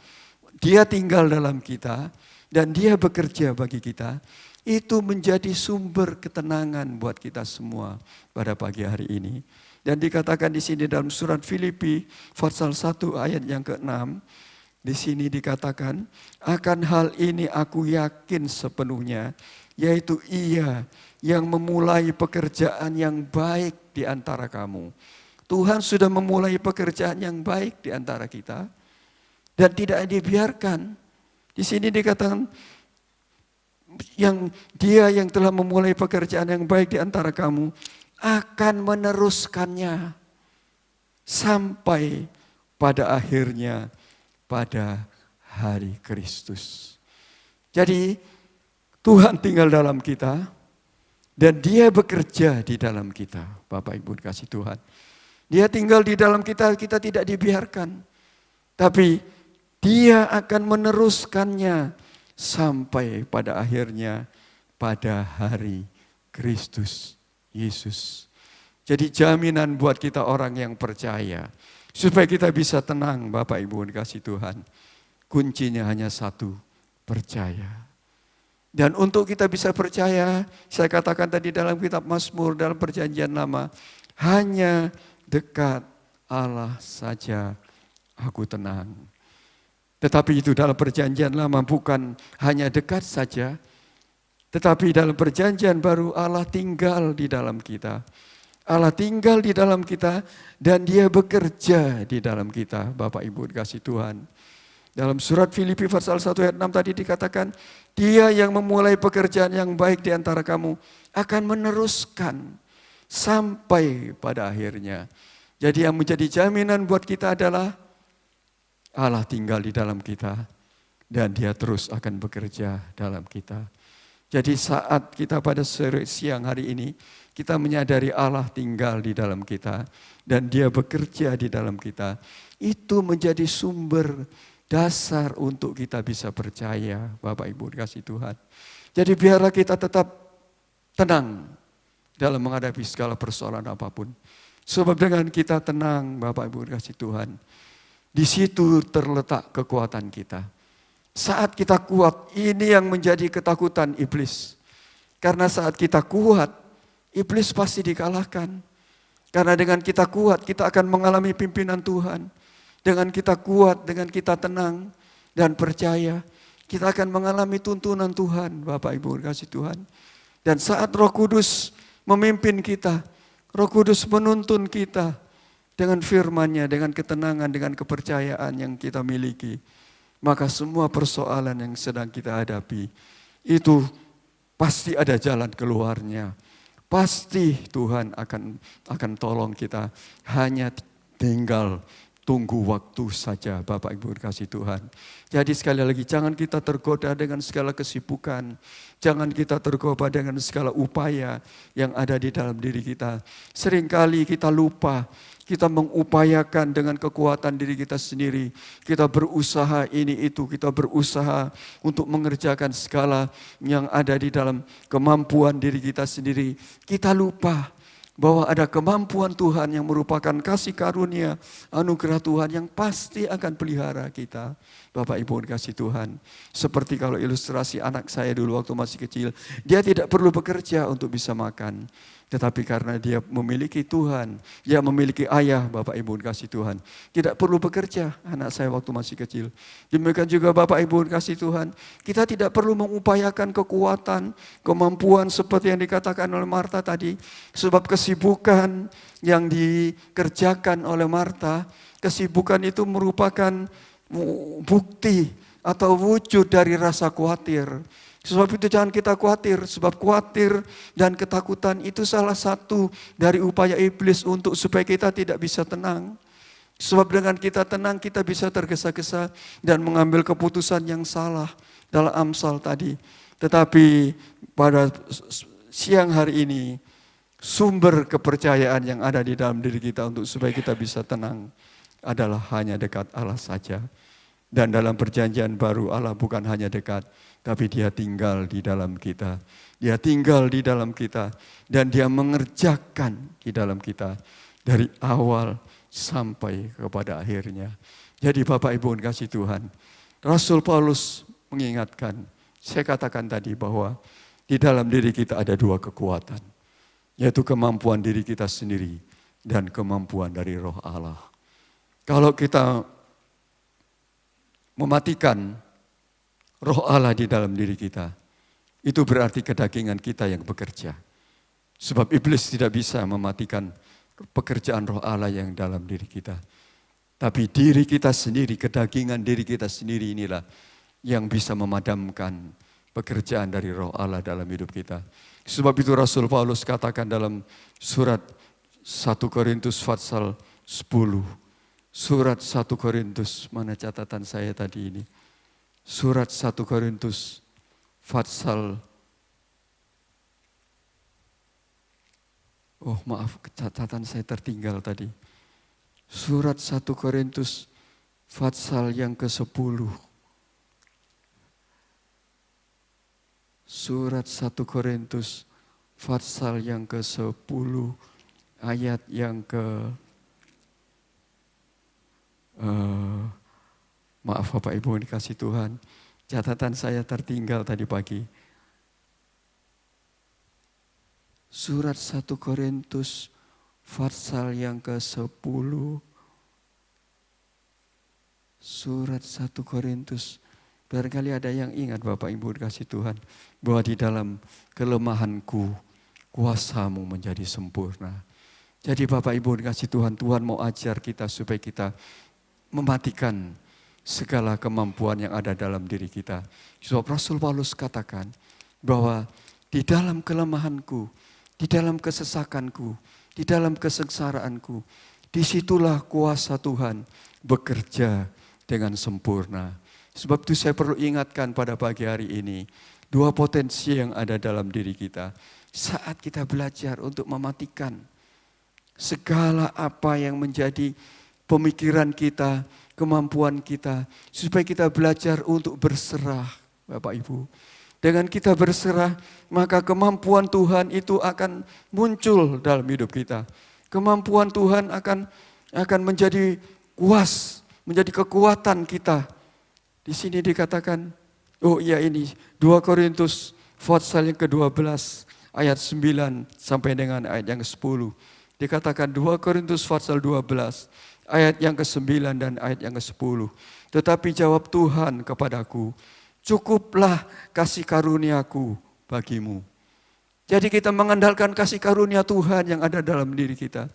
Dia tinggal dalam kita, dan Dia bekerja bagi kita. Itu menjadi sumber ketenangan buat kita semua pada pagi hari ini. Dan dikatakan di sini dalam surat Filipi pasal 1 ayat yang ke-6, di sini dikatakan, akan hal ini aku yakin sepenuhnya, yaitu Ia yang memulai pekerjaan yang baik di antara kamu. Tuhan sudah memulai pekerjaan yang baik di antara kita dan tidak dibiarkan. Di sini dikatakan Dia yang telah memulai pekerjaan yang baik di antara kamu akan meneruskannya sampai pada akhirnya pada hari Kristus. Jadi Tuhan tinggal dalam kita dan Dia bekerja di dalam kita. Bapak Ibu dikasih Tuhan. Dia tinggal di dalam kita, kita tidak dibiarkan. Tapi Dia akan meneruskannya sampai pada akhirnya pada hari Kristus Yesus. Jadi jaminan buat kita orang yang percaya. Supaya kita bisa tenang Bapak Ibu dikasih Tuhan. Kuncinya hanya satu, percaya. Dan untuk kita bisa percaya, saya katakan tadi dalam kitab Mazmur, dalam perjanjian lama, hanya dekat Allah saja aku tenang. Tetapi itu dalam perjanjian lama bukan hanya dekat saja, tetapi dalam perjanjian baru Allah tinggal di dalam kita. Allah tinggal di dalam kita dan Dia bekerja di dalam kita, Bapak Ibu dikasih Tuhan. Dalam surat Filipi pasal 1 ayat 6 tadi dikatakan, Dia yang memulai pekerjaan yang baik di antara kamu akan meneruskan sampai pada akhirnya. Jadi yang menjadi jaminan buat kita adalah Allah tinggal di dalam kita dan Dia terus akan bekerja dalam kita. Jadi saat kita pada siang hari ini, kita menyadari Allah tinggal di dalam kita dan Dia bekerja di dalam kita. Itu menjadi sumber dasar untuk kita bisa percaya, Bapak Ibu dikasih Tuhan. Jadi biarlah kita tetap tenang dalam menghadapi segala persoalan apapun. Sebab dengan kita tenang, Bapak Ibu dikasih Tuhan, di situ terletak kekuatan kita. Saat kita kuat, ini yang menjadi ketakutan iblis. Karena saat kita kuat, iblis pasti dikalahkan. Karena dengan kita kuat, kita akan mengalami pimpinan Tuhan. Dengan kita kuat, dengan kita tenang dan percaya, kita akan mengalami tuntunan Tuhan, Bapak Ibu kasih Tuhan. Dan saat Roh Kudus memimpin kita, Roh Kudus menuntun kita dengan firman-Nya, dengan ketenangan, dengan kepercayaan yang kita miliki, maka semua persoalan yang sedang kita hadapi, itu pasti ada jalan keluarnya. Pasti Tuhan akan tolong kita, hanya tinggal tunggu waktu saja, Bapak Ibu kasih Tuhan. Jadi sekali lagi, jangan kita tergoda dengan segala kesibukan. Jangan kita tergoda dengan segala upaya yang ada di dalam diri kita. Seringkali kita lupa, kita mengupayakan dengan kekuatan diri kita sendiri. Kita berusaha ini itu, kita berusaha untuk mengerjakan segala yang ada di dalam kemampuan diri kita sendiri. Kita lupa bahwa ada kemampuan Tuhan yang merupakan kasih karunia, anugerah Tuhan yang pasti akan pelihara kita. Bapak Ibu dikasih Tuhan. Seperti kalau ilustrasi anak saya dulu waktu masih kecil, dia tidak perlu bekerja untuk bisa makan. Tetapi karena dia memiliki Tuhan, dia memiliki ayah, Bapak Ibu dikasih Tuhan, tidak perlu bekerja anak saya waktu masih kecil. Demikian juga Bapak Ibu dikasih Tuhan, kita tidak perlu mengupayakan kekuatan, kemampuan seperti yang dikatakan oleh Marta tadi. Sebab kesibukan yang dikerjakan oleh Marta, kesibukan itu merupakan bukti atau wujud dari rasa khawatir. Sebab itu jangan kita khawatir, sebab khawatir dan ketakutan itu salah satu dari upaya iblis untuk supaya kita tidak bisa tenang. Sebab dengan kita tenang kita bisa tergesa-gesa dan mengambil keputusan yang salah dalam Amsal tadi. Tetapi pada siang hari ini sumber kepercayaan yang ada di dalam diri kita untuk supaya kita bisa tenang adalah hanya dekat Allah saja. Dan dalam perjanjian baru Allah bukan hanya dekat, tapi Dia tinggal di dalam kita. Dia tinggal di dalam kita dan Dia mengerjakan di dalam kita dari awal sampai kepada akhirnya. Jadi Bapak Ibu kasih Tuhan, Rasul Paulus mengingatkan, saya katakan tadi bahwa di dalam diri kita ada dua kekuatan, yaitu kemampuan diri kita sendiri dan kemampuan dari Roh Allah. Kalau kita mematikan Roh Allah di dalam diri kita, itu berarti kedagingan kita yang bekerja. Sebab iblis tidak bisa mematikan pekerjaan Roh Allah yang dalam diri kita. Tapi diri kita sendiri, kedagingan diri kita sendiri inilah yang bisa memadamkan pekerjaan dari Roh Allah dalam hidup kita. Sebab itu Rasul Paulus katakan dalam surat 1 Korintus pasal 10. Surat 1 Korintus, mana catatan saya tadi ini? Surat 1 Korintus pasal, oh maaf, catatan saya tertinggal tadi. Surat 1 Korintus pasal yang ke-10. Surat 1 Korintus pasal yang ke-10 ayat yang maaf Bapak Ibu dikasih Tuhan, catatan saya tertinggal tadi pagi. Surat 1 Korintus pasal yang ke-10. Surat 1 Korintus. Barangkali ada yang ingat Bapak Ibu dikasih Tuhan, bahwa di dalam kelemahanku kuasa-Mu menjadi sempurna. Jadi Bapak Ibu dikasih Tuhan, Tuhan mau ajar kita supaya kita mematikan segala kemampuan yang ada dalam diri kita. Sebab Rasul Paulus katakan bahwa di dalam kelemahanku, di dalam kesesakanku, di dalam kesengsaraanku, disitulah kuasa Tuhan bekerja dengan sempurna. Sebab itu saya perlu ingatkan pada pagi hari ini, dua potensi yang ada dalam diri kita. Saat kita belajar untuk mematikan segala apa yang menjadi pemikiran kita, kemampuan kita, supaya kita belajar untuk berserah, Bapak Ibu. Dengan kita berserah, maka kemampuan Tuhan itu akan muncul dalam hidup kita. Kemampuan Tuhan akan menjadi kuas, menjadi kekuatan kita. Di sini dikatakan, oh iya ini 2 Korintus pasal yang ke-12 ayat 9 sampai dengan ayat yang ke-10. Dikatakan 2 Korintus pasal 12 ayat yang ke-9 dan ayat yang ke-10. Tetapi jawab Tuhan kepadaku, cukuplah kasih karuniaku bagimu. Jadi kita mengandalkan kasih karunia Tuhan yang ada dalam diri kita.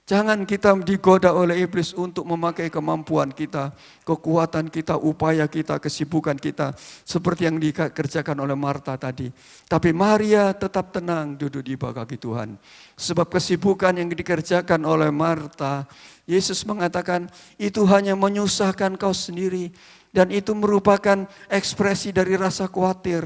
Jangan kita digoda oleh iblis untuk memakai kemampuan kita, kekuatan kita, upaya kita, kesibukan kita. Seperti yang dikerjakan oleh Marta tadi. Tapi Maria tetap tenang duduk di bawah kaki Tuhan. Sebab kesibukan yang dikerjakan oleh Marta, Yesus mengatakan itu hanya menyusahkan kau sendiri. Dan itu merupakan ekspresi dari rasa khawatir.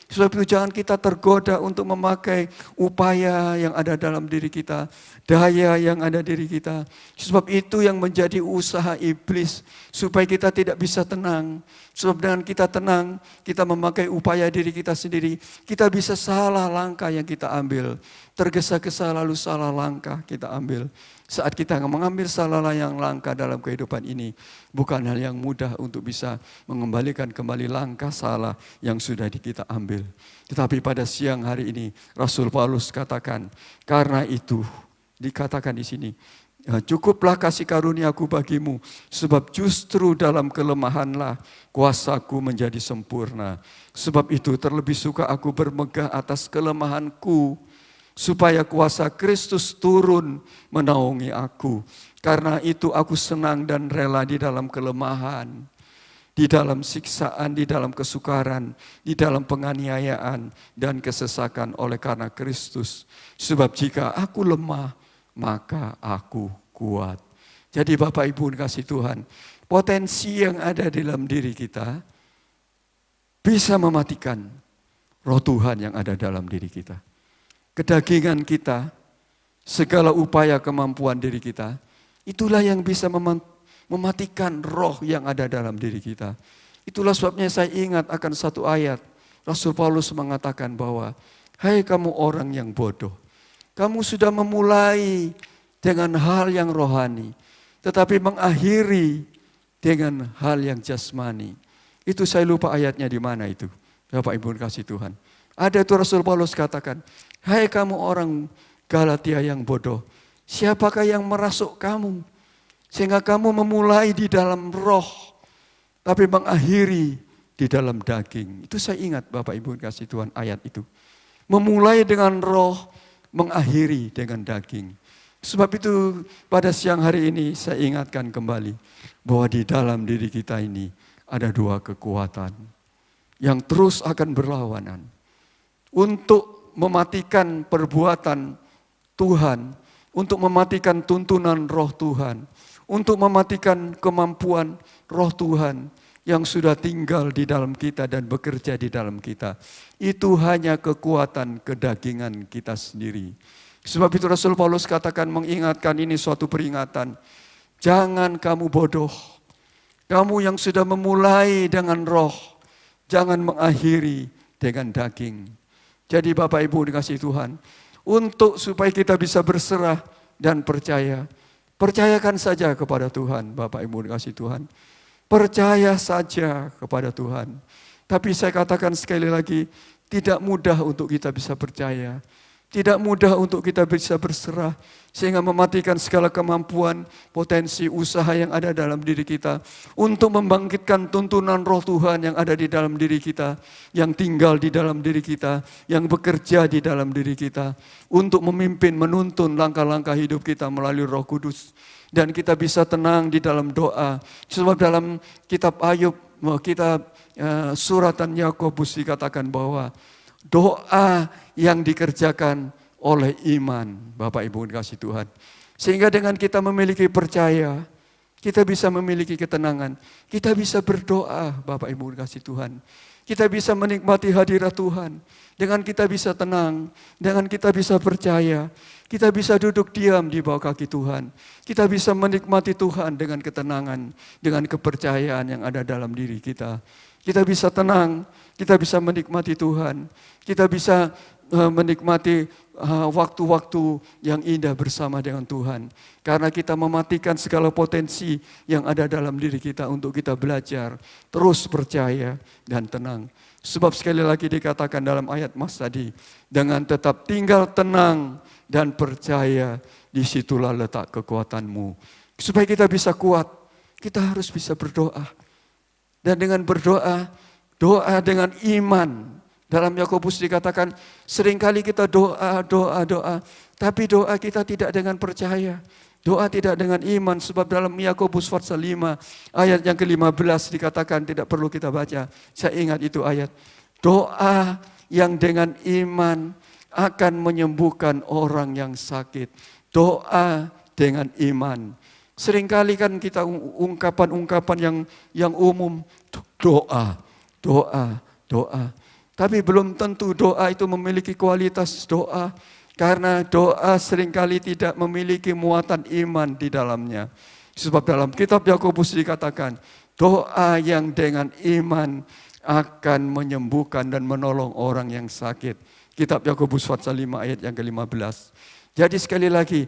Sebab itu jangan kita tergoda untuk memakai upaya yang ada dalam diri kita, daya yang ada diri kita. Sebab itu yang menjadi usaha iblis supaya kita tidak bisa tenang. Sebab dengan kita tenang, kita memakai upaya diri kita sendiri, kita bisa salah langkah yang kita ambil. Tergesa-gesa lalu salah langkah kita ambil. Saat kita mengambil salah yang langkah dalam kehidupan ini, bukan hal yang mudah untuk bisa mengembalikan kembali langkah salah yang sudah kita ambil. Tetapi pada siang hari ini, Rasul Paulus katakan, karena itu dikatakan di sini, cukuplah kasih karuniaku bagimu, sebab justru dalam kelemahanlah kuasaku menjadi sempurna. Sebab itu terlebih suka aku bermegah atas kelemahanku, supaya kuasa Kristus turun menaungi aku. Karena itu aku senang dan rela di dalam kelemahan, di dalam siksaan, di dalam kesukaran, di dalam penganiayaan dan kesesakan oleh karena Kristus. Sebab jika aku lemah, maka aku kuat. Jadi Bapak Ibu dikasih Tuhan, potensi yang ada di dalam diri kita bisa mematikan roh Tuhan yang ada dalam diri kita. Kedagingan kita, segala upaya kemampuan diri kita, itulah yang bisa mematikan roh yang ada dalam diri kita. Itulah sebabnya saya ingat akan satu ayat. Rasul Paulus mengatakan bahwa, hai kamu orang yang bodoh, kamu sudah memulai dengan hal yang rohani, tetapi mengakhiri dengan hal yang jasmani. Itu saya lupa ayatnya di mana itu. Bapak Ibu kasih Tuhan. Ada itu Rasul Paulus katakan, hai kamu orang Galatia yang bodoh, siapakah yang merasuk kamu? Sehingga kamu memulai di dalam roh, tapi mengakhiri di dalam daging. Itu saya ingat Bapak Ibu kasih Tuhan ayat itu. Memulai dengan roh, mengakhiri dengan daging. Sebab itu pada siang hari ini saya ingatkan kembali bahwa di dalam diri kita ini ada dua kekuatan yang terus akan berlawanan. Untuk mematikan perbuatan Tuhan, untuk mematikan tuntunan roh Tuhan, untuk mematikan kemampuan roh Tuhan yang sudah tinggal di dalam kita dan bekerja di dalam kita. Itu hanya kekuatan kedagingan kita sendiri. Sebab itu Rasul Paulus katakan mengingatkan ini suatu peringatan. Jangan kamu bodoh, kamu yang sudah memulai dengan roh, jangan mengakhiri dengan daging. Jadi Bapak Ibu dikasih Tuhan, untuk supaya kita bisa berserah dan percaya, percayakan saja kepada Tuhan Bapak Ibu dikasih Tuhan. Percaya saja kepada Tuhan. Tapi saya katakan sekali lagi, tidak mudah untuk kita bisa percaya. Tidak mudah untuk kita bisa berserah, sehingga mematikan segala kemampuan, potensi, usaha yang ada dalam diri kita, untuk membangkitkan tuntunan roh Tuhan yang ada di dalam diri kita, yang tinggal di dalam diri kita, yang bekerja di dalam diri kita, untuk memimpin, menuntun langkah-langkah hidup kita melalui Roh Kudus. Dan kita bisa tenang di dalam doa. Sebab dalam kitab Ayub, kitab suratan Yakobus dikatakan bahwa doa yang dikerjakan oleh iman, Bapak Ibu kasih Tuhan. Sehingga dengan kita memiliki percaya, kita bisa memiliki ketenangan. Kita bisa berdoa, Bapak Ibu kasih Tuhan. Kita bisa menikmati hadirat Tuhan. Dengan kita bisa tenang, dengan kita bisa percaya. Kita bisa duduk diam di bawah kaki Tuhan. Kita bisa menikmati Tuhan dengan ketenangan, dengan kepercayaan yang ada dalam diri kita. Kita bisa tenang, kita bisa menikmati Tuhan. Kita bisa menikmati waktu-waktu yang indah bersama dengan Tuhan. Karena kita mematikan segala potensi yang ada dalam diri kita untuk kita belajar, terus percaya dan tenang. Sebab sekali lagi dikatakan dalam ayat Mas tadi, dengan tetap tinggal tenang dan percaya, disitulah letak kekuatanmu. Supaya kita bisa kuat, kita harus bisa berdoa. Dan dengan berdoa, doa dengan iman. Dalam Yakobus dikatakan seringkali kita doa, tapi doa kita tidak dengan percaya. Doa tidak dengan iman, sebab dalam Yakobus pasal 5 ayat yang ke-15 dikatakan, tidak perlu kita baca. Saya ingat itu ayat. Doa yang dengan iman akan menyembuhkan orang yang sakit. Doa dengan iman. Seringkali kan kita ungkapan-ungkapan yang umum, doa. Tapi belum tentu doa itu memiliki kualitas doa. Karena doa seringkali tidak memiliki muatan iman di dalamnya. Sebab dalam kitab Yakobus dikatakan, doa yang dengan iman akan menyembuhkan dan menolong orang yang sakit. Kitab Yakobus pasal 5 ayat yang ke-15. Jadi sekali lagi,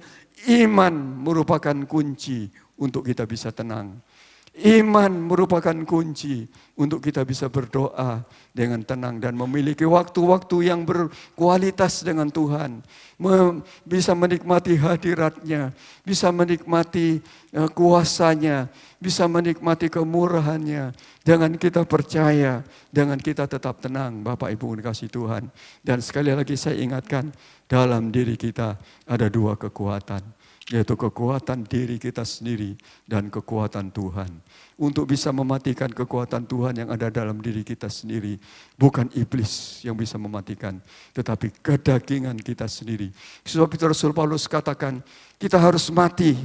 iman merupakan kunci untuk kita bisa tenang. Iman merupakan kunci untuk kita bisa berdoa dengan tenang dan memiliki waktu-waktu yang berkualitas dengan Tuhan. Bisa menikmati hadiratnya, bisa menikmati kuasanya, bisa menikmati kemurahannya. Dengan kita percaya, dengan kita tetap tenang, Bapak Ibu dikasih Tuhan. Dan sekali lagi saya ingatkan, dalam diri kita ada dua kekuatan. Yaitu kekuatan diri kita sendiri dan kekuatan Tuhan. Untuk bisa mematikan kekuatan Tuhan yang ada dalam diri kita sendiri. Bukan iblis yang bisa mematikan, tetapi kedagingan kita sendiri. Sebab itu Rasul Paulus katakan, kita harus mati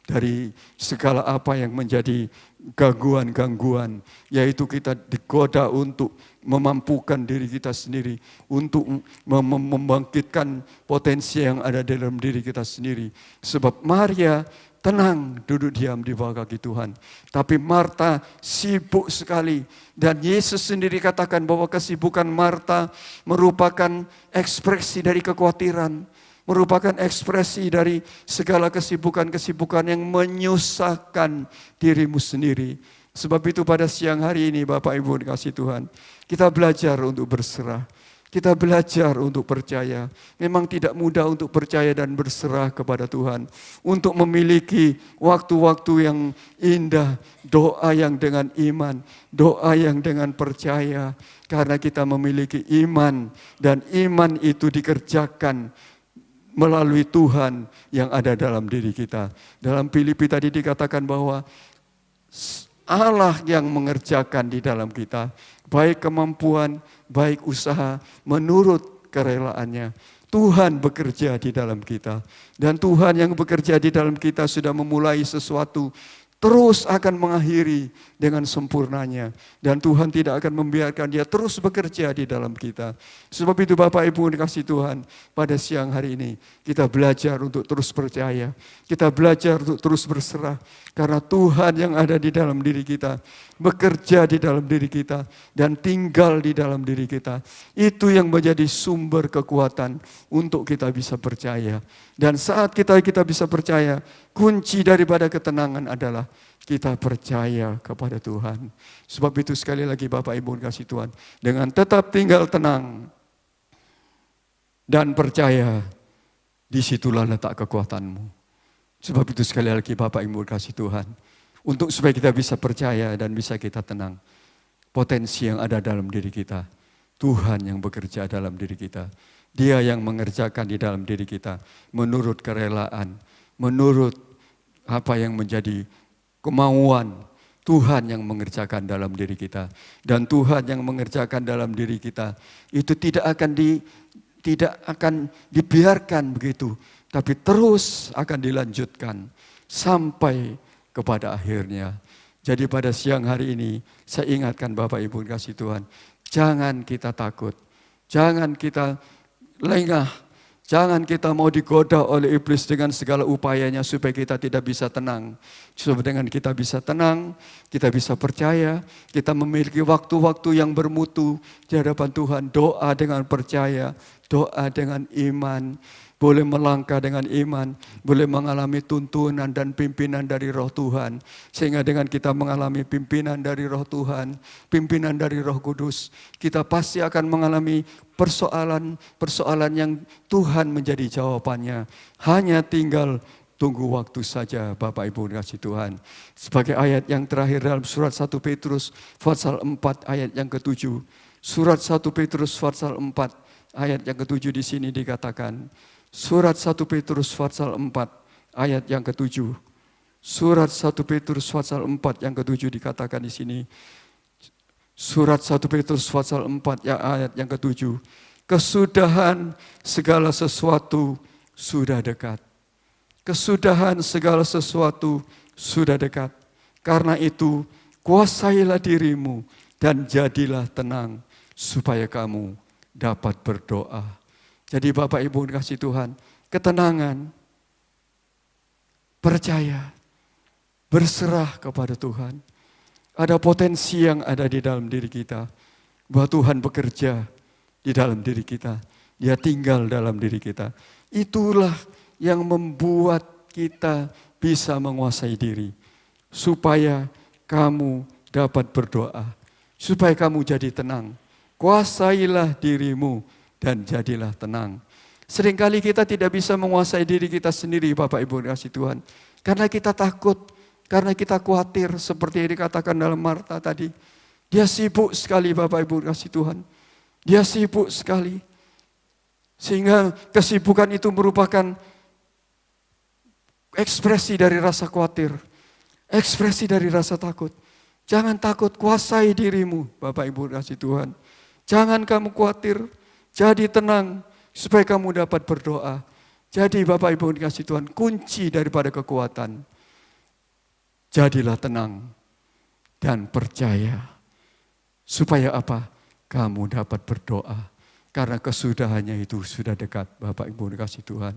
dari segala apa yang menjadi gangguan-gangguan. Yaitu kita digoda untuk memampukan diri kita sendiri, untuk membangkitkan potensi yang ada dalam diri kita sendiri. Sebab Maria tenang duduk diam di bawah kaki Tuhan. Tapi Marta sibuk sekali. Dan Yesus sendiri katakan bahwa kesibukan Marta merupakan ekspresi dari kekhawatiran. Merupakan ekspresi dari segala kesibukan-kesibukan yang menyusahkan dirimu sendiri. Sebab itu pada siang hari ini Bapak Ibu dikasih Tuhan, kita belajar untuk berserah. Kita belajar untuk percaya. Memang tidak mudah untuk percaya dan berserah kepada Tuhan. Untuk memiliki waktu-waktu yang indah. Doa yang dengan iman. Doa yang dengan percaya. Karena kita memiliki iman. Dan iman itu dikerjakan melalui Tuhan yang ada dalam diri kita. Dalam Filipi tadi dikatakan bahwa Allah yang mengerjakan di dalam kita. Baik kemampuan, baik usaha, menurut kerelaannya. Tuhan bekerja di dalam kita. Dan Tuhan yang bekerja di dalam kita sudah memulai sesuatu, terus akan mengakhiri dengan sempurnanya. Dan Tuhan tidak akan membiarkan dia terus bekerja di dalam kita. Sebab itu Bapak Ibu dikasih Tuhan, pada siang hari ini kita belajar untuk terus percaya. Kita belajar untuk terus berserah. Karena Tuhan yang ada di dalam diri kita, bekerja di dalam diri kita, dan tinggal di dalam diri kita. Itu yang menjadi sumber kekuatan untuk kita bisa percaya. Dan saat kita bisa percaya, kunci daripada ketenangan adalah kita percaya kepada Tuhan. Sebab itu sekali lagi Bapak Ibu kasih Tuhan, dengan tetap tinggal tenang dan percaya, disitulah letak kekuatanmu. Sebab itu sekali lagi Bapak Ibu kasih Tuhan, untuk supaya kita bisa percaya dan bisa kita tenang, potensi yang ada dalam diri kita, Tuhan yang bekerja dalam diri kita. Dia yang mengerjakan di dalam diri kita menurut kerelaan, menurut apa yang menjadi kemauan. Tuhan yang mengerjakan dalam diri kita, dan Tuhan yang mengerjakan dalam diri kita itu tidak akan dibiarkan begitu, tapi terus akan dilanjutkan sampai kepada akhirnya. Jadi pada siang hari ini saya ingatkan Bapak Ibu kasih Tuhan, jangan kita takut, jangan kita lengah, jangan kita mau digoda oleh iblis dengan segala upayanya supaya kita tidak bisa tenang. Supaya dengan kita bisa tenang, kita bisa percaya, kita memiliki waktu-waktu yang bermutu di hadapan Tuhan. Doa dengan percaya, doa dengan iman, boleh melangkah dengan iman, boleh mengalami tuntunan dan pimpinan dari Roh Tuhan. Sehingga dengan kita mengalami pimpinan dari Roh Tuhan, pimpinan dari Roh Kudus, kita pasti akan mengalami persoalan yang Tuhan menjadi jawabannya. Hanya tinggal tunggu waktu saja Bapak Ibu kasih Tuhan. Sebagai ayat yang terakhir dalam surat 1 Petrus pasal 4 ayat yang ke-7. Surat 1 Petrus pasal 4 ayat yang ke-7 di sini dikatakan. Surat 1 Petrus pasal 4 ayat yang ke-7. Surat 1 Petrus pasal 4 yang ke-7 dikatakan di sini. Surat 1 Petrus pasal 4 ayat yang ke-7. Kesudahan segala sesuatu sudah dekat. Kesudahan segala sesuatu sudah dekat. Karena itu kuasailah dirimu dan jadilah tenang supaya kamu dapat berdoa. Jadi Bapak Ibu kasih Tuhan, ketenangan, percaya, berserah kepada Tuhan. Ada potensi yang ada di dalam diri kita, bahwa Tuhan bekerja di dalam diri kita. Dia tinggal dalam diri kita. Itulah yang membuat kita bisa menguasai diri. Supaya kamu dapat berdoa. Supaya kamu jadi tenang. Kuasailah dirimu dan jadilah tenang. Seringkali kita tidak bisa menguasai diri kita sendiri Bapak Ibu kasih Tuhan. Karena kita takut, karena kita khawatir seperti yang dikatakan dalam Marta tadi. Dia sibuk sekali Bapak Ibu kasih Tuhan. Dia sibuk sekali. Sehingga kesibukan itu merupakan ekspresi dari rasa khawatir, ekspresi dari rasa takut. Jangan takut, kuasai dirimu Bapak Ibu kasih Tuhan. Jangan kamu khawatir, jadi tenang supaya kamu dapat berdoa. Jadi Bapak Ibu kasih Tuhan, kunci daripada kekuatan. Jadilah tenang dan percaya. Supaya apa? Kamu dapat berdoa. Karena kesudahannya itu sudah dekat Bapak Ibu kasih Tuhan.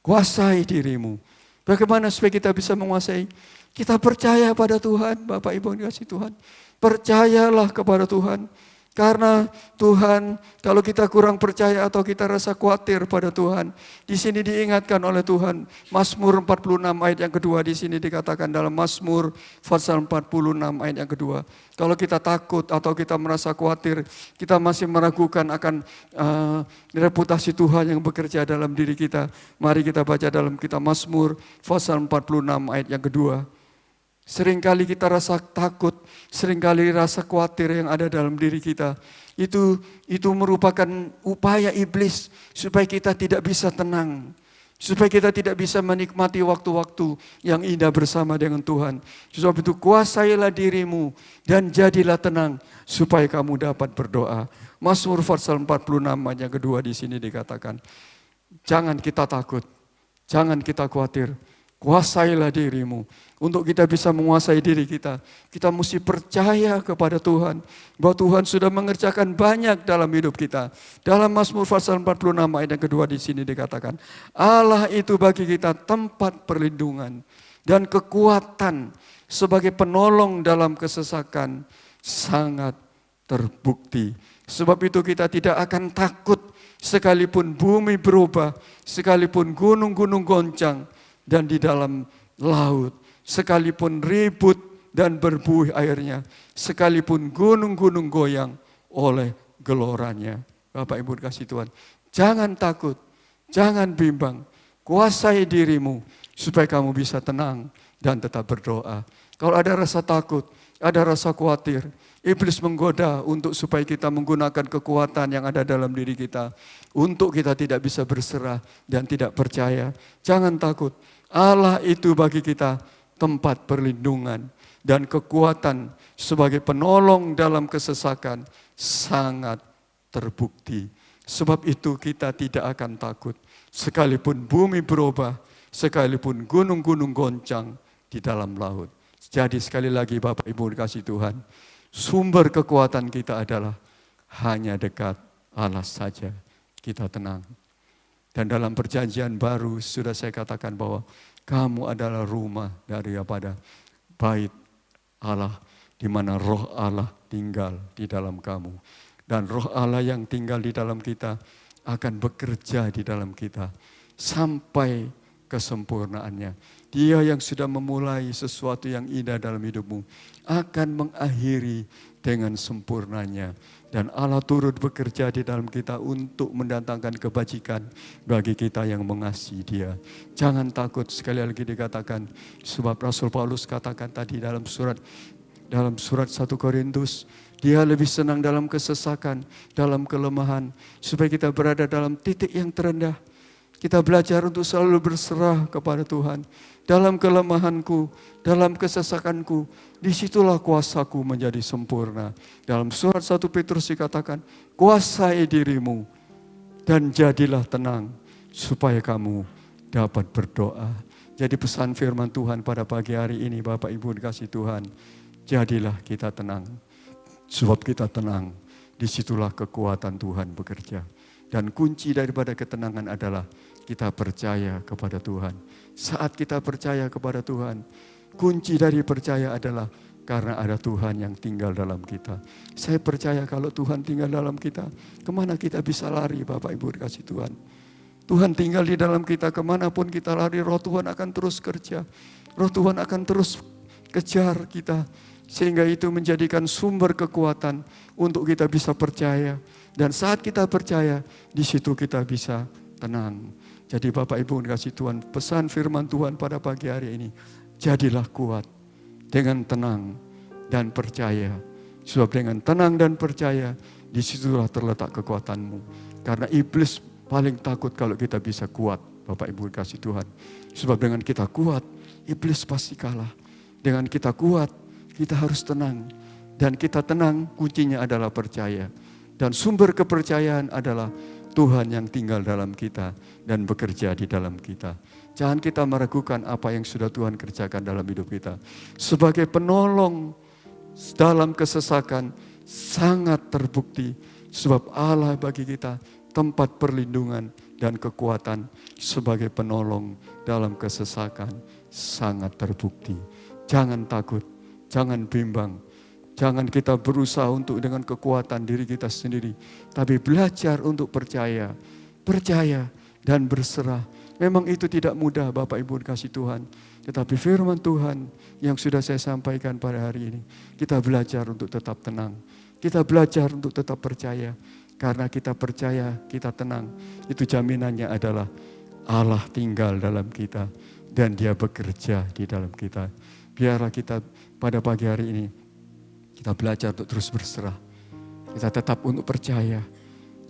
Kuasai dirimu. Bagaimana supaya kita bisa menguasai? Kita percaya pada Tuhan, Bapak Ibu kasih Tuhan. Percayalah kepada Tuhan. Karena Tuhan, kalau kita kurang percaya atau kita rasa khawatir pada Tuhan, di sini diingatkan oleh Tuhan. Mazmur 46 ayat yang kedua di sini dikatakan dalam Mazmur pasal 46 ayat yang kedua. Kalau kita takut atau kita merasa khawatir, kita masih meragukan akan reputasi Tuhan yang bekerja dalam diri kita. Mari kita baca dalam kitab Mazmur pasal 46 ayat yang kedua. Seringkali kita rasa takut, seringkali rasa khawatir yang ada dalam diri kita. Itu merupakan upaya iblis supaya kita tidak bisa tenang. Supaya kita tidak bisa menikmati waktu-waktu yang indah bersama dengan Tuhan. Sebab itu kuasailah dirimu dan jadilah tenang supaya kamu dapat berdoa. Mazmur pasal 46 ayat yang kedua di sini dikatakan. Jangan kita takut, jangan kita khawatir. Kuasailah dirimu. Untuk kita bisa menguasai diri kita, kita mesti percaya kepada Tuhan. Bahwa Tuhan sudah mengerjakan banyak dalam hidup kita. Dalam Mazmur pasal 46 ayat yang kedua di sini dikatakan, Allah itu bagi kita tempat perlindungan dan kekuatan sebagai penolong dalam kesesakan sangat terbukti. Sebab itu kita tidak akan takut sekalipun bumi berubah, sekalipun gunung-gunung goncang, dan di dalam laut, sekalipun ribut dan berbuih airnya, sekalipun gunung-gunung goyang oleh geloranya. Bapak Ibu kasih Tuhan, Jangan takut, jangan bimbang. Kuasai dirimu supaya kamu bisa tenang dan tetap berdoa. Kalau ada rasa takut, ada rasa khawatir, iblis menggoda untuk supaya kita menggunakan kekuatan yang ada dalam diri kita untuk kita tidak bisa berserah dan tidak percaya. Jangan takut. Allah itu bagi kita tempat perlindungan dan kekuatan sebagai penolong dalam kesesakan sangat terbukti. Sebab itu kita tidak akan takut. Sekalipun bumi berubah, sekalipun gunung-gunung goncang di dalam laut. Jadi sekali lagi Bapak Ibu dikasih Tuhan, sumber kekuatan kita adalah hanya dekat Allah saja. Kita tenang. Dan dalam perjanjian baru sudah saya katakan bahwa kamu adalah rumah daripada bait Allah, di mana roh Allah tinggal di dalam kamu. Dan roh Allah yang tinggal di dalam kita akan bekerja di dalam kita sampai kesempurnaannya. Dia yang sudah memulai sesuatu yang indah dalam hidupmu akan mengakhiri dengan sempurnanya. Dan Allah turut bekerja di dalam kita untuk mendatangkan kebajikan bagi kita yang mengasihi Dia. Jangan takut, sekali lagi dikatakan, sebab Rasul Paulus katakan tadi dalam surat 1 Korintus, dia lebih senang dalam kesesakan, dalam kelemahan, supaya kita berada dalam titik yang terendah. Kita belajar untuk selalu berserah kepada Tuhan. Dalam kelemahanku, dalam kesesakanku, disitulah kuasaku menjadi sempurna. Dalam surat 1 Petrus dikatakan, kuasai dirimu dan jadilah tenang, supaya kamu dapat berdoa. Jadi pesan firman Tuhan pada pagi hari ini, Bapak Ibu dikasih Tuhan, jadilah kita tenang. Sebab kita tenang, disitulah kekuatan Tuhan bekerja. Dan kunci daripada ketenangan adalah kita percaya kepada Tuhan. Saat kita percaya kepada Tuhan, kunci dari percaya adalah karena ada Tuhan yang tinggal dalam kita. Saya percaya kalau Tuhan tinggal dalam kita, kemana kita bisa lari Bapak Ibu dikasih Tuhan. Tuhan tinggal di dalam kita, kemanapun kita lari, roh Tuhan akan terus kerja. Roh Tuhan akan terus kejar kita. Sehingga itu menjadikan sumber kekuatan untuk kita bisa percaya. Dan saat kita percaya, di situ kita bisa tenang. Jadi Bapak Ibu dikasih Tuhan, pesan firman Tuhan pada pagi hari ini, jadilah kuat dengan tenang dan percaya. Sebab dengan tenang dan percaya, di situlah terletak kekuatanmu. Karena iblis paling takut kalau kita bisa kuat, Bapak Ibu dikasih Tuhan. Sebab dengan kita kuat, iblis pasti kalah. Dengan kita kuat, kita harus tenang. Dan kita tenang, kuncinya adalah percaya. Dan sumber kepercayaan adalah Tuhan yang tinggal dalam kita dan bekerja di dalam kita. Jangan kita meragukan apa yang sudah Tuhan kerjakan dalam hidup kita. Sebagai penolong dalam kesesakan sangat terbukti. Sebab Allah bagi kita tempat perlindungan dan kekuatan sebagai penolong dalam kesesakan sangat terbukti. Jangan takut. Jangan bimbang, jangan kita berusaha untuk dengan kekuatan diri kita sendiri. Tapi belajar untuk percaya dan berserah. Memang itu tidak mudah Bapak Ibu dikasih Tuhan. Tetapi firman Tuhan yang sudah saya sampaikan pada hari ini. Kita belajar untuk tetap tenang. Kita belajar untuk tetap percaya. Karena kita percaya, kita tenang. Itu jaminannya adalah Allah tinggal dalam kita. Dan Dia bekerja di dalam kita. Biarlah kita pada pagi hari ini, kita belajar untuk terus berserah. Kita tetap untuk percaya,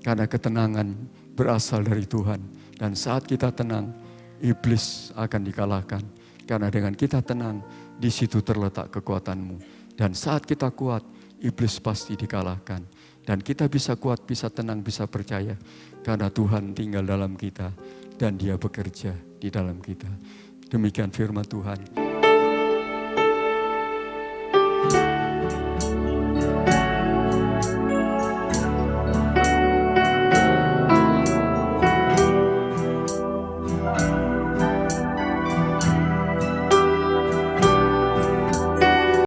karena ketenangan berasal dari Tuhan. Dan saat kita tenang, iblis akan dikalahkan. Karena dengan kita tenang, di situ terletak kekuatanmu. Dan saat kita kuat, iblis pasti dikalahkan. Dan kita bisa kuat, bisa tenang, bisa percaya. Karena Tuhan tinggal dalam kita, dan Dia bekerja di dalam kita. Demikian firman Tuhan.